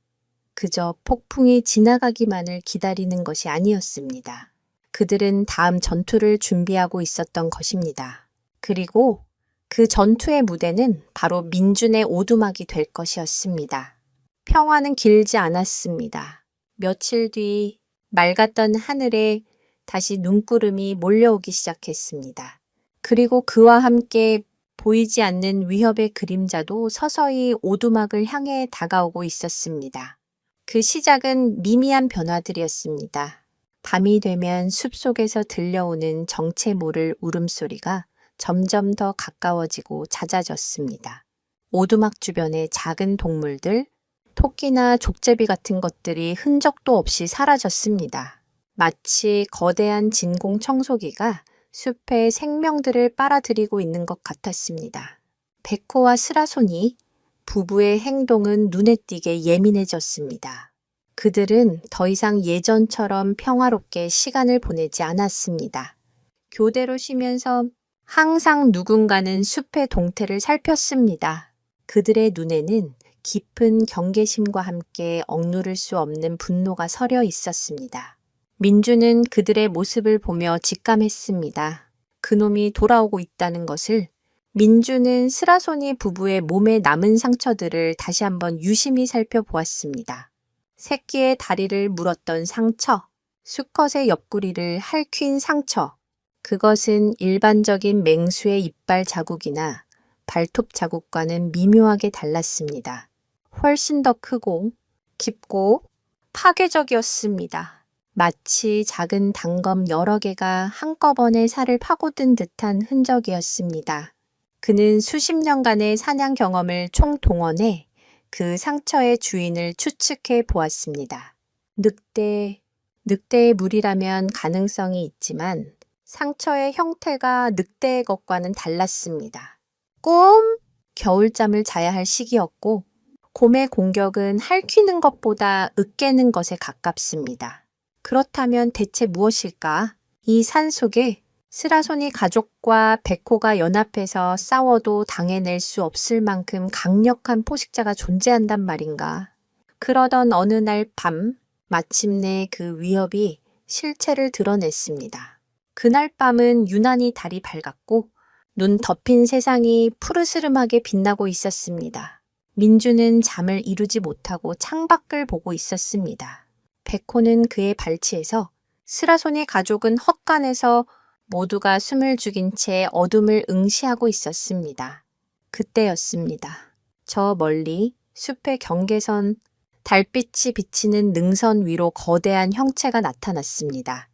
그저 폭풍이 지나가기만을 기다리는 것이 아니었습니다. 그들은 다음 전투를 준비하고 있었던 것입니다. 그리고 그 전투의 무대는 바로 민준의 오두막이 될 것이었습니다. 평화는 길지 않았습니다. 며칠 뒤 맑았던 하늘에 다시 눈구름이 몰려오기 시작했습니다. 그리고 그와 함께 보이지 않는 위협의 그림자도 서서히 오두막을 향해 다가오고 있었습니다. 그 시작은 미미한 변화들이었습니다. 밤이 되면 숲속에서 들려오는 정체 모를 울음소리가 점점 더 가까워지고 잦아졌습니다. 오두막 주변의 작은 동물들, 토끼나 족제비 같은 것들이 흔적도 없이 사라졌습니다. 마치 거대한 진공 청소기가 숲의 생명들을 빨아들이고 있는 것 같았습니다. 백호와 스라손이 부부의 행동은 눈에 띄게 예민해졌습니다. 그들은 더 이상 예전처럼 평화롭게 시간을 보내지 않았습니다. 교대로 쉬면서 항상 누군가는 숲의 동태를 살폈습니다. 그들의 눈에는 깊은 경계심과 함께 억누를 수 없는 분노가 서려 있었습니다. 민주는 그들의 모습을 보며 직감했습니다. 그놈이 돌아오고 있다는 것을. 민주는 스라손이 부부의 몸에 남은 상처들을 다시 한번 유심히 살펴보았습니다. 새끼의 다리를 물었던 상처, 수컷의 옆구리를 핥힌 상처. 그것은 일반적인 맹수의 이빨 자국이나 발톱 자국과는 미묘하게 달랐습니다. 훨씬 더 크고 깊고 파괴적이었습니다. 마치 작은 단검 여러 개가 한꺼번에 살을 파고든 듯한 흔적이었습니다. 그는 수십 년간의 사냥 경험을 총동원해 그 상처의 주인을 추측해 보았습니다. 늑대의 물이라면 가능성이 있지만 상처의 형태가 늑대의 것과는 달랐습니다. 겨울잠을 자야 할 시기였고 곰의 공격은 핥히는 것보다 으깨는 것에 가깝습니다. 그렇다면 대체 무엇일까? 이 산속에 스라손이 가족과 백호가 연합해서 싸워도 당해낼 수 없을 만큼 강력한 포식자가 존재한단 말인가? 그러던 어느 날 밤, 마침내 그 위협이 실체를 드러냈습니다. 그날 밤은 유난히 달이 밝았고 눈 덮인 세상이 푸르스름하게 빛나고 있었습니다. 민주는 잠을 이루지 못하고 창밖을 보고 있었습니다. 백호는 그의 발치에서 스라손의 가족은 헛간에서 모두가 숨을 죽인 채 어둠을 응시하고 있었습니다. 그때였습니다. 저 멀리 숲의 경계선, 달빛이 비치는 능선 위로 거대한 형체가 나타났습니다.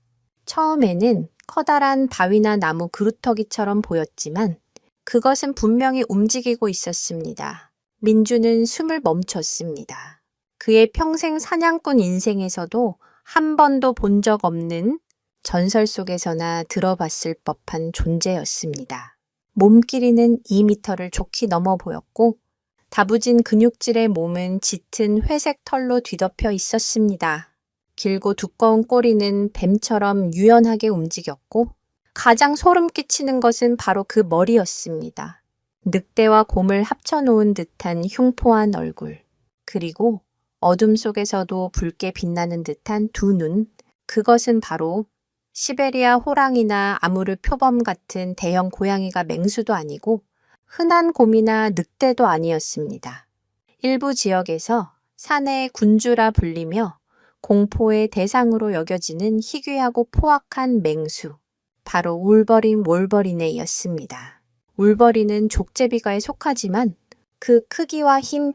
처음에는 커다란 바위나 나무 그루터기처럼 보였지만 그것은 분명히 움직이고 있었습니다. 민주는 숨을 멈췄습니다. 그의 평생 사냥꾼 인생에서도 한 번도 본 적 없는 전설 속에서나 들어봤을 법한 존재였습니다. 몸길이는 2미터를 좋게 넘어 보였고 다부진 근육질의 몸은 짙은 회색 털로 뒤덮여 있었습니다. 길고 두꺼운 꼬리는 뱀처럼 유연하게 움직였고 가장 소름 끼치는 것은 바로 그 머리였습니다. 늑대와 곰을 합쳐놓은 듯한 흉포한 얼굴, 그리고 어둠 속에서도 붉게 빛나는 듯한 두 눈, 그것은 바로 시베리아 호랑이나 아무르 표범 같은 대형 고양이가 맹수도 아니고 흔한 곰이나 늑대도 아니었습니다. 일부 지역에서 산의 군주라 불리며 공포의 대상으로 여겨지는 희귀하고 포악한 맹수, 바로 울버린 wolverine이었습니다. 울버린은 족제비과에 속하지만 그 크기와 힘,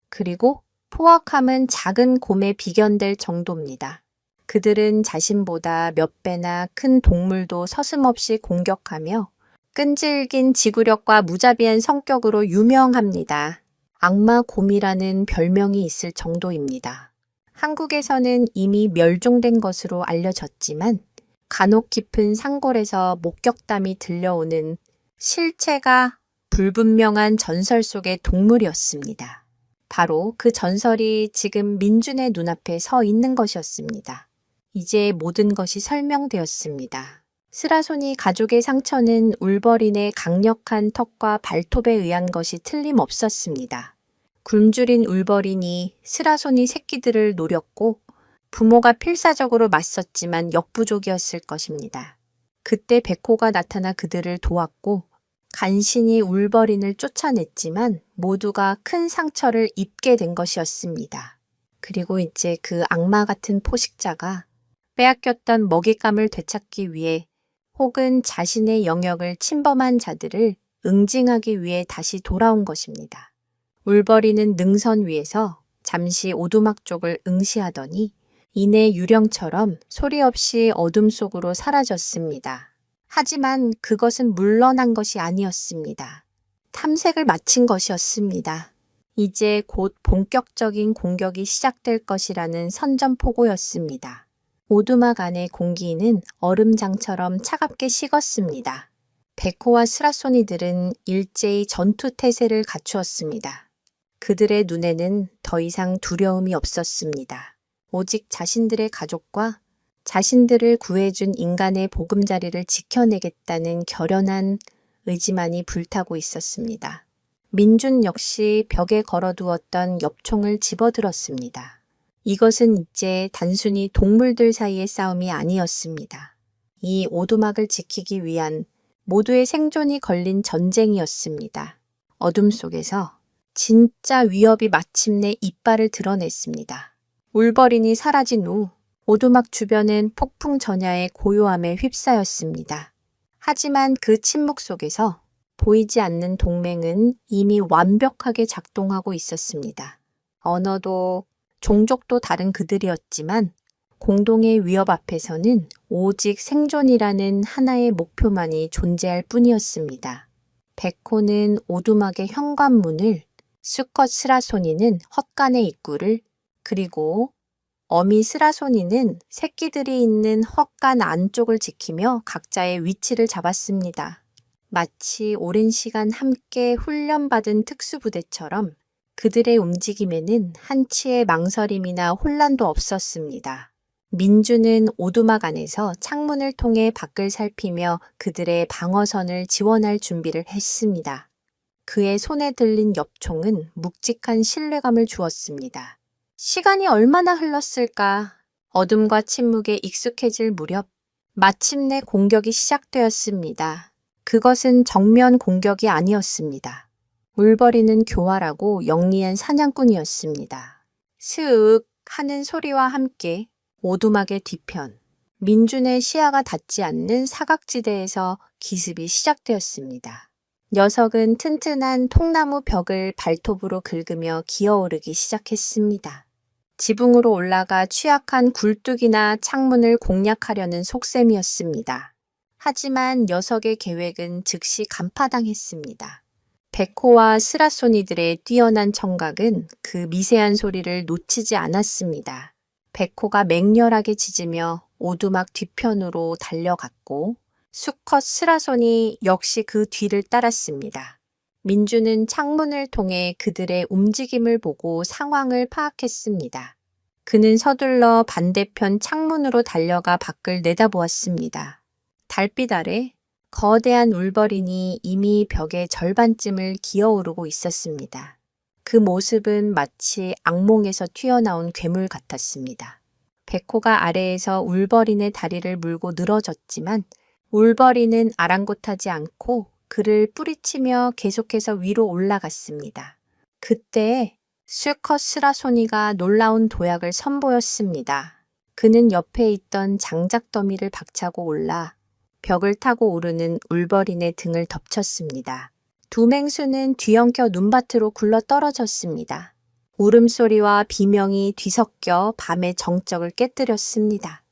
그리고 포악함은 작은 곰에 비견될 정도입니다. 그들은 자신보다 몇 배나 큰 동물도 서슴없이 공격하며 끈질긴 지구력과 무자비한 성격으로 유명합니다. 악마 곰이라는 별명이 있을 정도입니다. 한국에서는 이미 멸종된 것으로 알려졌지만 간혹 깊은 산골에서 목격담이 들려오는 실체가 불분명한 전설 속의 동물이었습니다. 바로 그 전설이 지금 민준의 눈앞에 서 있는 것이었습니다. 이제 모든 것이 설명되었습니다. 스라소니 가족의 상처는 울버린의 강력한 턱과 발톱에 의한 것이 틀림없었습니다. 굶주린 울버린이 스라소니 새끼들을 노렸고 부모가 필사적으로 맞섰지만 역부족이었을 것입니다. 그때 베코가 나타나 그들을 도왔고 간신히 울버린을 쫓아냈지만 모두가 큰 상처를 입게 된 것이었습니다. 그리고 이제 그 악마 같은 포식자가 빼앗겼던 먹잇감을 되찾기 위해 혹은 자신의 영역을 침범한 자들을 응징하기 위해 다시 돌아온 것입니다. 울버린은 능선 위에서 잠시 오두막 쪽을 응시하더니 이내 유령처럼 소리 없이 어둠 속으로 사라졌습니다. 하지만 그것은 물러난 것이 아니었습니다. 탐색을 마친 것이었습니다. 이제 곧 본격적인 공격이 시작될 것이라는 선전포고였습니다. 오두막 안의 공기는 얼음장처럼 차갑게 식었습니다. 베코와 스라소니들은 일제히 전투 태세를 갖추었습니다. 그들의 눈에는 더 이상 두려움이 없었습니다. 오직 자신들의 가족과 자신들을 구해준 인간의 보금자리를 지켜내겠다는 결연한 의지만이 불타고 있었습니다. 민준 역시 벽에 걸어두었던 엽총을 집어들었습니다. 이것은 이제 단순히 동물들 사이의 싸움이 아니었습니다. 이 오두막을 지키기 위한 모두의 생존이 걸린 전쟁이었습니다. 어둠 속에서 진짜 위협이 마침내 이빨을 드러냈습니다. 울버린이 사라진 후 오두막 주변은 폭풍 전야의 고요함에 휩싸였습니다. 하지만 그 침묵 속에서 보이지 않는 동맹은 이미 완벽하게 작동하고 있었습니다. 언어도 종족도 다른 그들이었지만 공동의 위협 앞에서는 오직 생존이라는 하나의 목표만이 존재할 뿐이었습니다. 베코는 오두막의 현관문을, 수컷 스라소니는 헛간의 입구를, 그리고 어미 스라소니는 새끼들이 있는 헛간 안쪽을 지키며 각자의 위치를 잡았습니다. 마치 오랜 시간 함께 훈련받은 특수부대처럼 그들의 움직임에는 한치의 망설임이나 혼란도 없었습니다. 민주는 오두막 안에서 창문을 통해 밖을 살피며 그들의 방어선을 지원할 준비를 했습니다. 그의 손에 들린 엽총은 묵직한 신뢰감을 주었습니다. 시간이 얼마나 흘렀을까? 어둠과 침묵에 익숙해질 무렵 마침내 공격이 시작되었습니다. 그것은 정면 공격이 아니었습니다. 울버린은 교활하고 영리한 사냥꾼이었습니다. 스윽 하는 소리와 함께 오두막의 뒤편, 민준의 시야가 닿지 않는 사각지대에서 기습이 시작되었습니다. 녀석은 튼튼한 통나무 벽을 발톱으로 긁으며 기어오르기 시작했습니다. 지붕으로 올라가 취약한 굴뚝이나 창문을 공략하려는 속셈이었습니다. 하지만 녀석의 계획은 즉시 간파당했습니다. 베코와 스라소니들의 뛰어난 청각은 그 미세한 소리를 놓치지 않았습니다. 베코가 맹렬하게 짖으며 오두막 뒤편으로 달려갔고 수컷 스라손이 역시 그 뒤를 따랐습니다. 민주는 창문을 통해 그들의 움직임을 보고 상황을 파악했습니다. 그는 서둘러 반대편 창문으로 달려가 밖을 내다보았습니다. 달빛 아래 거대한 울버린이 이미 벽의 절반쯤을 기어오르고 있었습니다. 그 모습은 마치 악몽에서 튀어나온 괴물 같았습니다. 베코가 아래에서 울버린의 다리를 물고 늘어졌지만 울버린은 아랑곳하지 않고 그를 뿌리치며 계속해서 위로 올라갔습니다. 그때 수컷 스라소니가 놀라운 도약을 선보였습니다. 그는 옆에 있던 장작 더미를 박차고 올라 벽을 타고 오르는 울버린의 등을 덮쳤습니다. 두 맹수는 뒤엉켜 눈밭으로 굴러 떨어졌습니다. 울음소리와 비명이 뒤섞여 밤의 정적을 깨뜨렸습니다.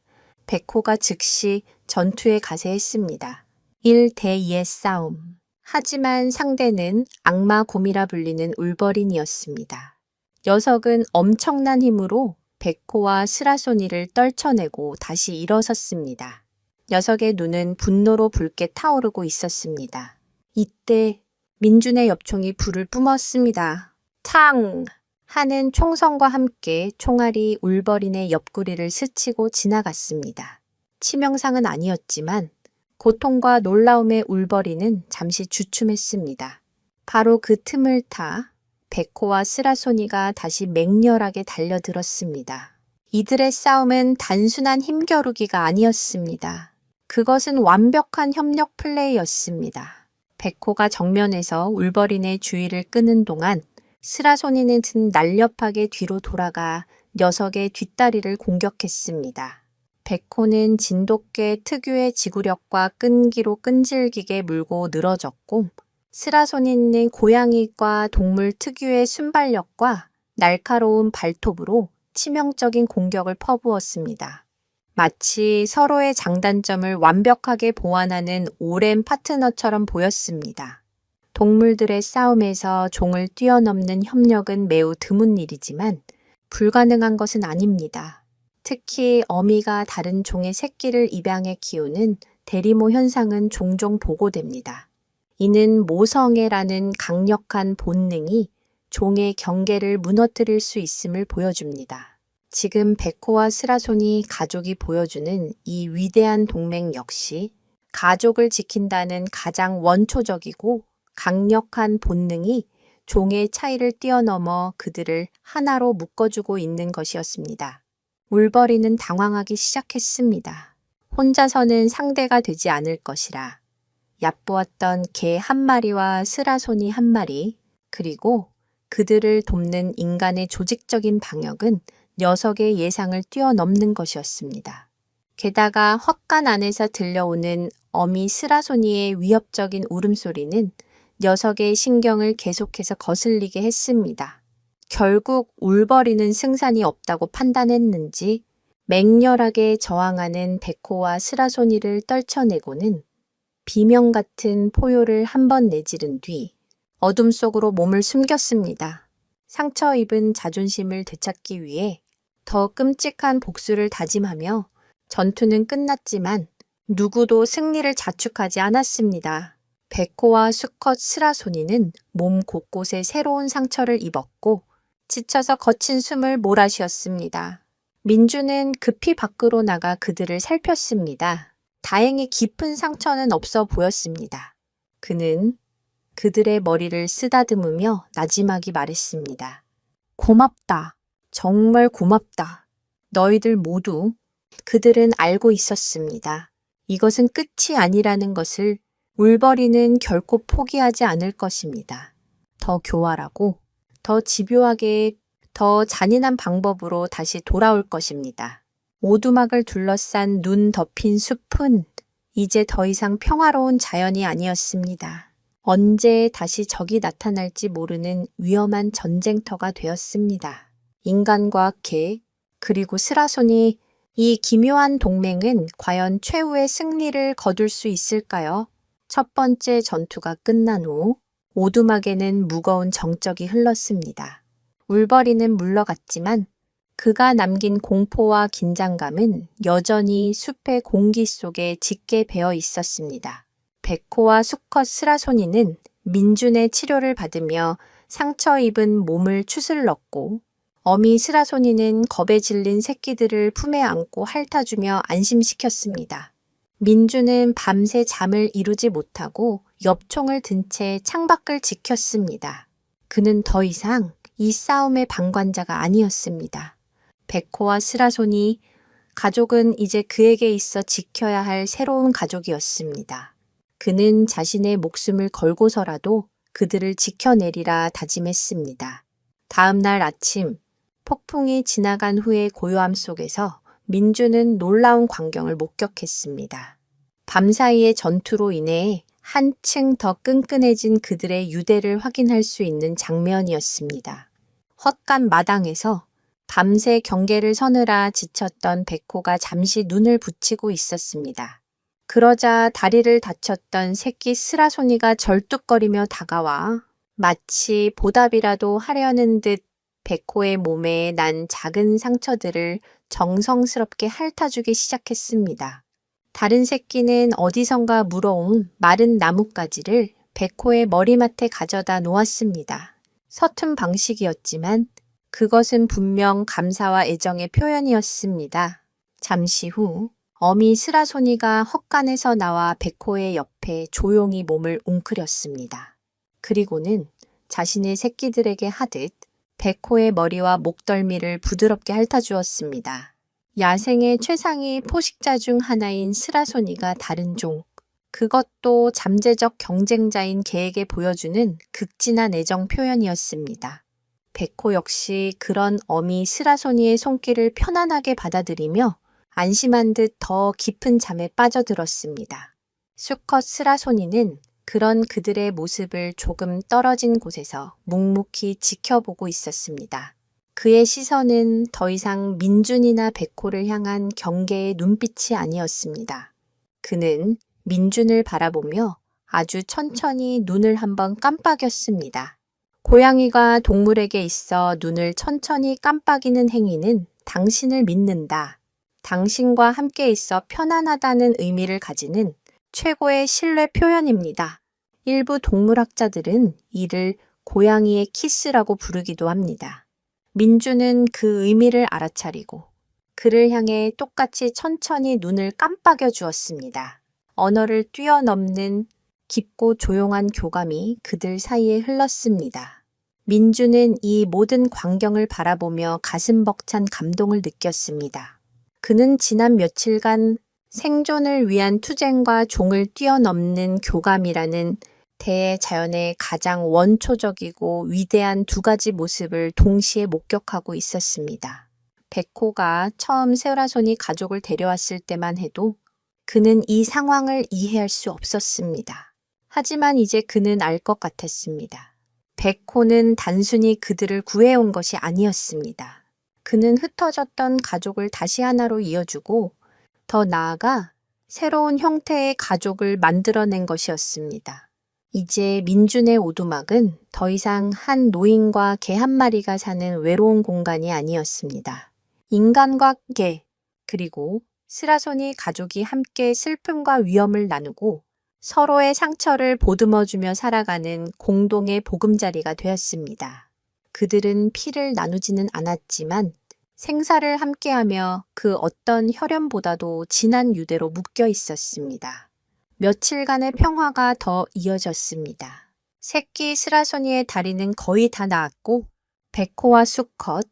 백호가 즉시 전투에 가세했습니다. 1대2의 싸움. 하지만 상대는 악마곰이라 불리는 울버린이었습니다. 녀석은 엄청난 힘으로 백호와 스라소니를 떨쳐내고 다시 일어섰습니다. 녀석의 눈은 분노로 붉게 타오르고 있었습니다. 이때 민준의 엽총이 불을 뿜었습니다. 탕! 하는 총성과 함께 총알이 울버린의 옆구리를 스치고 지나갔습니다. 치명상은 아니었지만 고통과 놀라움에 울버린은 잠시 주춤했습니다. 바로 그 틈을 타 백호와 스라소니가 다시 맹렬하게 달려들었습니다. 이들의 싸움은 단순한 힘겨루기가 아니었습니다. 그것은 완벽한 협력 플레이였습니다. 백호가 정면에서 울버린의 주의를 끄는 동안 스라소니는 날렵하게 뒤로 돌아가 녀석의 뒷다리를 공격했습니다. 백호는 진돗개 특유의 지구력과 끈기로 끈질기게 물고 늘어졌고 스라소니는 고양이과 동물 특유의 순발력과 날카로운 발톱으로 치명적인 공격을 퍼부었습니다. 마치 서로의 장단점을 완벽하게 보완하는 오랜 파트너처럼 보였습니다. 동물들의 싸움에서 종을 뛰어넘는 협력은 매우 드문 일이지만 불가능한 것은 아닙니다. 특히 어미가 다른 종의 새끼를 입양해 키우는 대리모 현상은 종종 보고됩니다. 이는 모성애라는 강력한 본능이 종의 경계를 무너뜨릴 수 있음을 보여줍니다. 지금 백호와 스라손이 가족이 보여주는 이 위대한 동맹 역시 가족을 지킨다는 가장 원초적이고 강력한 본능이 종의 차이를 뛰어넘어 그들을 하나로 묶어주고 있는 것이었습니다. 울버린은 당황하기 시작했습니다. 혼자서는 상대가 되지 않을 것이라. 얕보았던 개 한 마리와 스라손이 한 마리, 그리고 그들을 돕는 인간의 조직적인 방역은 녀석의 예상을 뛰어넘는 것이었습니다. 게다가 헛간 안에서 들려오는 어미 스라소니의 위협적인 울음소리는 녀석의 신경을 계속해서 거슬리게 했습니다. 결국 울버린은 승산이 없다고 판단했는지 맹렬하게 저항하는 백호와 스라소니를 떨쳐내고는 비명 같은 포효를 한 번 내지른 뒤 어둠 속으로 몸을 숨겼습니다. 상처 입은 자존심을 되찾기 위해 더 끔찍한 복수를 다짐하며 전투는 끝났지만 누구도 승리를 자축하지 않았습니다. 백호와 수컷 스라소니는 몸 곳곳에 새로운 상처를 입었고 지쳐서 거친 숨을 몰아쉬었습니다. 민주는 급히 밖으로 나가 그들을 살폈습니다. 다행히 깊은 상처는 없어 보였습니다. 그는 그들의 머리를 쓰다듬으며 나지막이 말했습니다. 고맙다. 정말 고맙다. 너희들 모두. 그들은 알고 있었습니다. 이것은 끝이 아니라는 것을. 울버린은 결코 포기하지 않을 것입니다. 더 교활하고 더 집요하게 더 잔인한 방법으로 다시 돌아올 것입니다. 오두막을 둘러싼 눈 덮인 숲은 이제 더 이상 평화로운 자연이 아니었습니다. 언제 다시 적이 나타날지 모르는 위험한 전쟁터가 되었습니다. 인간과 개, 그리고 스라손이 이 기묘한 동맹은 과연 최후의 승리를 거둘 수 있을까요? 첫 번째 전투가 끝난 후 오두막에는 무거운 정적이 흘렀습니다. 울버린은 물러갔지만 그가 남긴 공포와 긴장감은 여전히 숲의 공기 속에 짙게 배어 있었습니다. 백호와 수컷 스라소니는 민준의 치료를 받으며 상처 입은 몸을 추슬렀고 어미 스라소니는 겁에 질린 새끼들을 품에 안고 핥아주며 안심시켰습니다. 민주는 밤새 잠을 이루지 못하고 엽총을 든 채 창밖을 지켰습니다. 그는 더 이상 이 싸움의 방관자가 아니었습니다. 백호와 스라손이 가족은 이제 그에게 있어 지켜야 할 새로운 가족이었습니다. 그는 자신의 목숨을 걸고서라도 그들을 지켜내리라 다짐했습니다. 다음 날 아침, 폭풍이 지나간 후의 고요함 속에서 민주는 놀라운 광경을 목격했습니다. 밤사이의 전투로 인해 한층 더 끈끈해진 그들의 유대를 확인할 수 있는 장면이었습니다. 헛간 마당에서 밤새 경계를 서느라 지쳤던 백호가 잠시 눈을 붙이고 있었습니다. 그러자 다리를 다쳤던 새끼 스라소니가 절뚝거리며 다가와 마치 보답이라도 하려는 듯 백호의 몸에 난 작은 상처들을 정성스럽게 핥아주기 시작했습니다. 다른 새끼는 어디선가 물어온 마른 나뭇가지를 백호의 머리맡에 가져다 놓았습니다. 서툰 방식이었지만 그것은 분명 감사와 애정의 표현이었습니다. 잠시 후 어미 스라소니가 헛간에서 나와 백호의 옆에 조용히 몸을 웅크렸습니다. 그리고는 자신의 새끼들에게 하듯 백호의 머리와 목덜미를 부드럽게 핥아주었습니다. 야생의 최상위 포식자 중 하나인 스라소니가 다른 종, 그것도 잠재적 경쟁자인 개에게 보여주는 극진한 애정 표현이었습니다. 백호 역시 그런 어미 스라소니의 손길을 편안하게 받아들이며 안심한 듯 더 깊은 잠에 빠져들었습니다. 수컷 스라소니는 그런 그들의 모습을 조금 떨어진 곳에서 묵묵히 지켜보고 있었습니다. 그의 시선은 더 이상 민준이나 백호를 향한 경계의 눈빛이 아니었습니다. 그는 민준을 바라보며 아주 천천히 눈을 한번 깜빡였습니다. 고양이가 동물에게 있어 눈을 천천히 깜빡이는 행위는 당신을 믿는다, 당신과 함께 있어 편안하다는 의미를 가지는 최고의 신뢰 표현입니다. 일부 동물학자들은 이를 고양이의 키스라고 부르기도 합니다. 민주는 그 의미를 알아차리고 그를 향해 똑같이 천천히 눈을 깜빡여 주었습니다. 언어를 뛰어넘는 깊고 조용한 교감이 그들 사이에 흘렀습니다. 민주는 이 모든 광경을 바라보며 가슴 벅찬 감동을 느꼈습니다. 그는 지난 며칠간 생존을 위한 투쟁과 종을 뛰어넘는 교감이라는 대자연의 가장 원초적이고 위대한 두 가지 모습을 동시에 목격하고 있었습니다. 백호가 처음 스라소니 가족을 데려왔을 때만 해도 그는 이 상황을 이해할 수 없었습니다. 하지만 이제 그는 알 것 같았습니다. 백호는 단순히 그들을 구해온 것이 아니었습니다. 그는 흩어졌던 가족을 다시 하나로 이어주고 더 나아가 새로운 형태의 가족을 만들어낸 것이었습니다. 이제 민준의 오두막은 더 이상 한 노인과 개 한 마리가 사는 외로운 공간이 아니었습니다. 인간과 개, 그리고 스라소니 가족이 함께 슬픔과 위험을 나누고 서로의 상처를 보듬어주며 살아가는 공동의 보금자리가 되었습니다. 그들은 피를 나누지는 않았지만 생사를 함께하며 그 어떤 혈연보다도 진한 유대로 묶여 있었습니다. 며칠간의 평화가 더 이어졌습니다. 새끼 스라소니의 다리는 거의 다 나았고 백호와 수컷,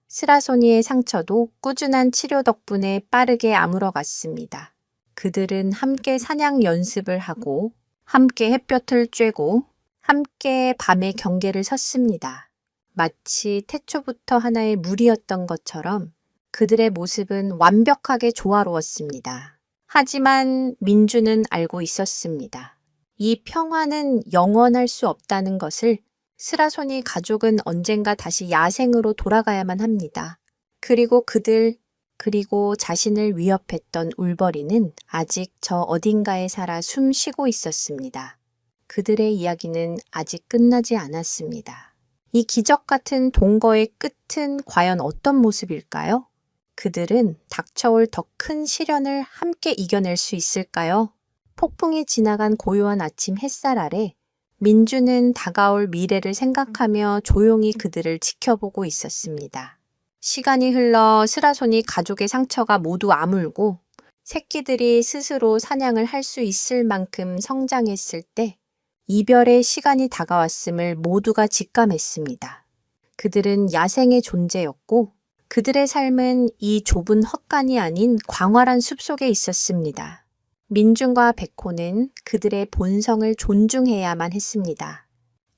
스라소니의 상처도 꾸준한 치료 덕분에 빠르게 아물어갔습니다. 그들은 함께 사냥 연습을 하고 함께 햇볕을 쬐고 함께 밤의 경계를 섰습니다. 마치 태초부터 하나의 무리였던 것처럼 그들의 모습은 완벽하게 조화로웠습니다. 하지만 민주는 알고 있었습니다. 이 평화는 영원할 수 없다는 것을. 스라소니 가족은 언젠가 다시 야생으로 돌아가야만 합니다. 그리고 자신을 위협했던 울버리는 아직 저 어딘가에 살아 숨 쉬고 있었습니다. 그들의 이야기는 아직 끝나지 않았습니다. 이 기적 같은 동거의 끝은 과연 어떤 모습일까요? 그들은 닥쳐올 더 큰 시련을 함께 이겨낼 수 있을까요? 폭풍이 지나간 고요한 아침 햇살 아래 민주는 다가올 미래를 생각하며 조용히 그들을 지켜보고 있었습니다. 시간이 흘러 스라소니 가족의 상처가 모두 아물고 새끼들이 스스로 사냥을 할 수 있을 만큼 성장했을 때 이별의 시간이 다가왔음을 모두가 직감했습니다. 그들은 야생의 존재였고 그들의 삶은 이 좁은 헛간이 아닌 광활한 숲속에 있었습니다. 민준과 백호는 그들의 본성을 존중해야만 했습니다.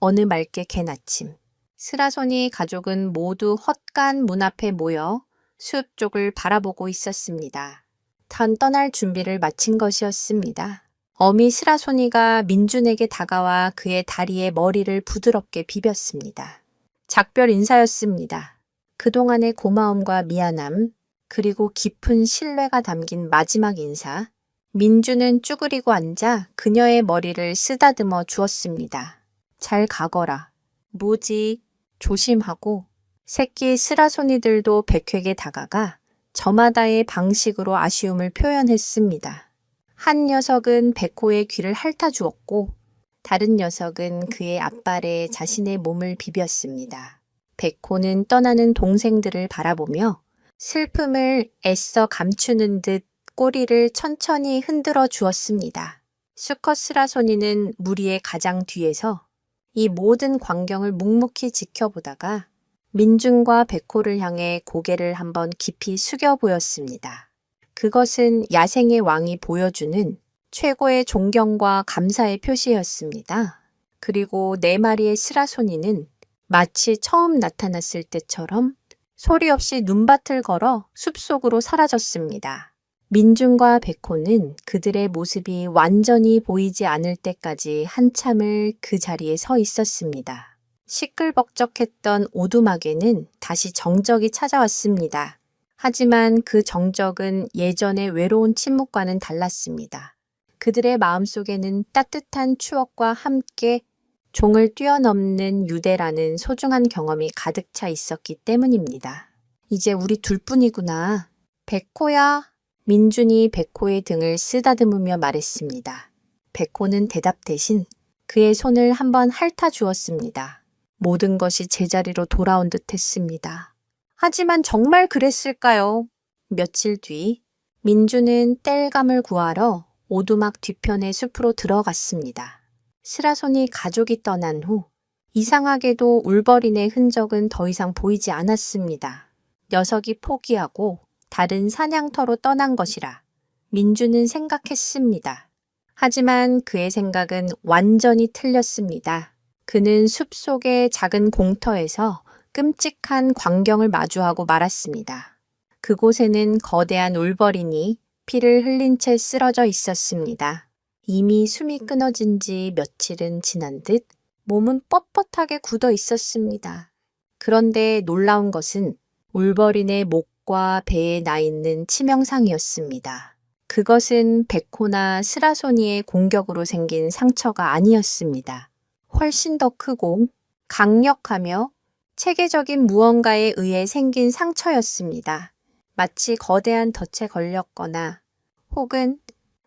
어느 맑게 갠 아침, 스라소니 가족은 모두 헛간 문 앞에 모여 숲 쪽을 바라보고 있었습니다. 떠날 준비를 마친 것이었습니다. 어미 스라소니가 민준에게 다가와 그의 다리에 머리를 부드럽게 비볐습니다. 작별 인사였습니다. 그동안의 고마움과 미안함, 그리고 깊은 신뢰가 담긴 마지막 인사. 민준은 쭈그리고 앉아 그녀의 머리를 쓰다듬어 주었습니다. 잘 가거라. 뭐지? 조심하고. 새끼 스라소니들도 백회에게 다가가 저마다의 방식으로 아쉬움을 표현했습니다. 한 녀석은 백호의 귀를 핥아주었고 다른 녀석은 그의 앞발에 자신의 몸을 비볐습니다. 백호는 떠나는 동생들을 바라보며 슬픔을 애써 감추는 듯 꼬리를 천천히 흔들어 주었습니다. 수컷 스라소니는 무리의 가장 뒤에서 이 모든 광경을 묵묵히 지켜보다가 민준과 백호를 향해 고개를 한번 깊이 숙여 보였습니다. 그것은 야생의 왕이 보여주는 최고의 존경과 감사의 표시였습니다. 그리고 4마리의 스라소니는 마치 처음 나타났을 때처럼 소리 없이 눈밭을 걸어 숲속으로 사라졌습니다. 민준과 백호는 그들의 모습이 완전히 보이지 않을 때까지 한참을 그 자리에 서 있었습니다. 시끌벅적했던 오두막에는 다시 정적이 찾아왔습니다. 하지만 그 정적은 예전의 외로운 침묵과는 달랐습니다. 그들의 마음속에는 따뜻한 추억과 함께 종을 뛰어넘는 유대라는 소중한 경험이 가득 차 있었기 때문입니다. 이제 우리 둘뿐이구나. 백호야. 민준이 백호의 등을 쓰다듬으며 말했습니다. 백호는 대답 대신 그의 손을 한번 핥아 주었습니다. 모든 것이 제자리로 돌아온 듯 했습니다. 하지만 정말 그랬을까요? 며칠 뒤 민준은 땔감을 구하러 오두막 뒤편의 숲으로 들어갔습니다. 스라소니 가족이 떠난 후 이상하게도 울버린의 흔적은 더 이상 보이지 않았습니다. 녀석이 포기하고 다른 사냥터로 떠난 것이라 민준은 생각했습니다. 하지만 그의 생각은 완전히 틀렸습니다. 그는 숲속의 작은 공터에서 끔찍한 광경을 마주하고 말았습니다. 그곳에는 거대한 울버린이 피를 흘린 채 쓰러져 있었습니다. 이미 숨이 끊어진 지 며칠은 지난 듯 몸은 뻣뻣하게 굳어 있었습니다. 그런데 놀라운 것은 울버린의 목과 배에 나 있는 치명상이었습니다. 그것은 백호나 스라소니의 공격으로 생긴 상처가 아니었습니다. 훨씬 더 크고 강력하며 체계적인 무언가에 의해 생긴 상처였습니다. 마치 거대한 덫에 걸렸거나 혹은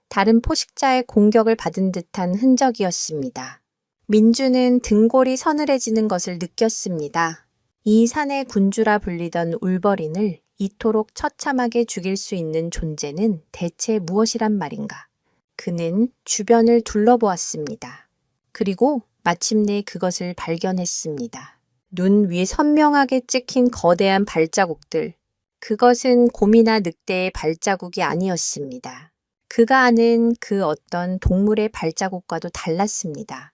다른 포식자의 공격을 받은 듯한 흔적이었습니다. 민주는 등골이 서늘해지는 것을 느꼈습니다. 이 산의 군주라 불리던 울버린을 이토록 처참하게 죽일 수 있는 존재는 대체 무엇이란 말인가? 그는 주변을 둘러보았습니다. 그리고 마침내 그것을 발견했습니다. 눈 위에 선명하게 찍힌 거대한 발자국들. 그것은 곰이나 늑대의 발자국이 아니었습니다. 그가 아는 그 어떤 동물의 발자국과도 달랐습니다.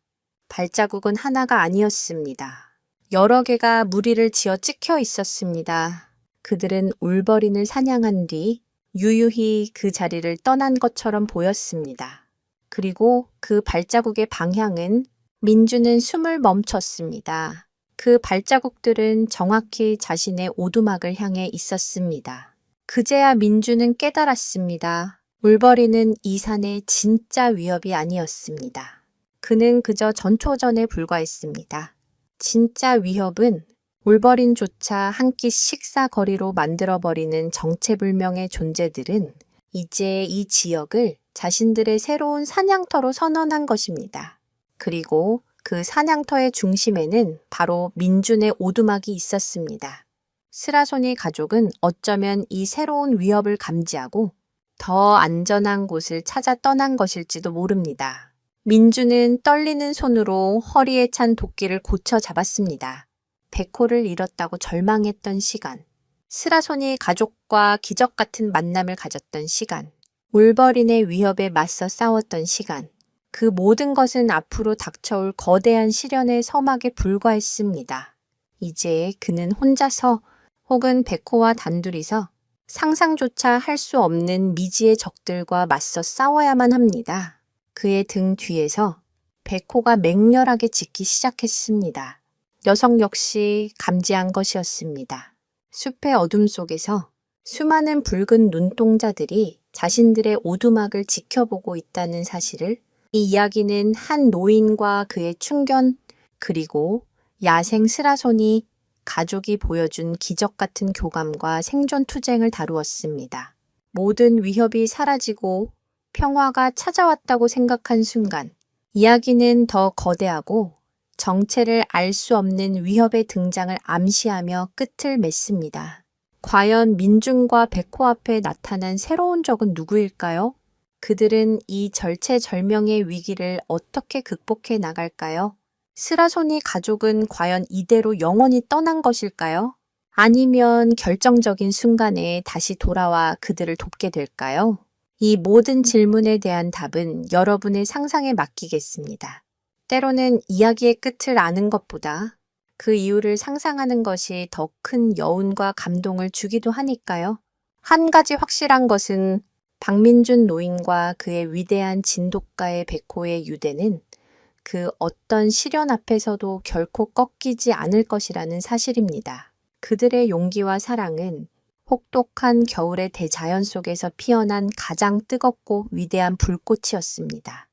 발자국은 하나가 아니었습니다. 여러 개가 무리를 지어 찍혀 있었습니다. 그들은 울버린을 사냥한 뒤 유유히 그 자리를 떠난 것처럼 보였습니다. 그리고 그 발자국의 방향은 민주는 숨을 멈췄습니다. 그 발자국들은 정확히 자신의 오두막을 향해 있었습니다. 그제야 민주는 깨달았습니다. 울버린은 이 산의 진짜 위협이 아니었습니다. 그는 그저 전초전에 불과했습니다. 진짜 위협은 울버린조차 한 끼 식사거리로 만들어버리는 정체불명의 존재들은 이제 이 지역을 자신들의 새로운 사냥터로 선언한 것입니다. 그리고 그 사냥터의 중심에는 바로 민준의 오두막이 있었습니다. 스라소니 가족은 어쩌면 이 새로운 위협을 감지하고 더 안전한 곳을 찾아 떠난 것일지도 모릅니다. 민준은 떨리는 손으로 허리에 찬 도끼를 고쳐 잡았습니다. 백호를 잃었다고 절망했던 시간, 스라소니 가족과 기적 같은 만남을 가졌던 시간, 울버린의 위협에 맞서 싸웠던 시간, 그 모든 것은 앞으로 닥쳐올 거대한 시련의 서막에 불과했습니다. 이제 그는 혼자서 혹은 백호와 단둘이서 상상조차 할 수 없는 미지의 적들과 맞서 싸워야만 합니다. 그의 등 뒤에서 백호가 맹렬하게 짖기 시작했습니다. 녀석 역시 감지한 것이었습니다. 숲의 어둠 속에서 수많은 붉은 눈동자들이 자신들의 오두막을 지켜보고 있다는 사실을, 이 이야기는 한 노인과 그의 충견 그리고 야생 스라손이 가족이 보여준 기적 같은 교감과 생존 투쟁을 다루었습니다. 모든 위협이 사라지고 평화가 찾아왔다고 생각한 순간, 이야기는 더 거대하고 정체를 알 수 없는 위협의 등장을 암시하며 끝을 맺습니다. 과연 민중과 백호 앞에 나타난 새로운 적은 누구일까요? 그들은 이 절체절명의 위기를 어떻게 극복해 나갈까요? 스라손이 가족은 과연 이대로 영원히 떠난 것일까요? 아니면 결정적인 순간에 다시 돌아와 그들을 돕게 될까요? 이 모든 질문에 대한 답은 여러분의 상상에 맡기겠습니다. 때로는 이야기의 끝을 아는 것보다 그 이유를 상상하는 것이 더 큰 여운과 감동을 주기도 하니까요. 한 가지 확실한 것은 박민준 노인과 그의 위대한 진돗가의 백호의 유대는 그 어떤 시련 앞에서도 결코 꺾이지 않을 것이라는 사실입니다. 그들의 용기와 사랑은 혹독한 겨울의 대자연 속에서 피어난 가장 뜨겁고 위대한 불꽃이었습니다.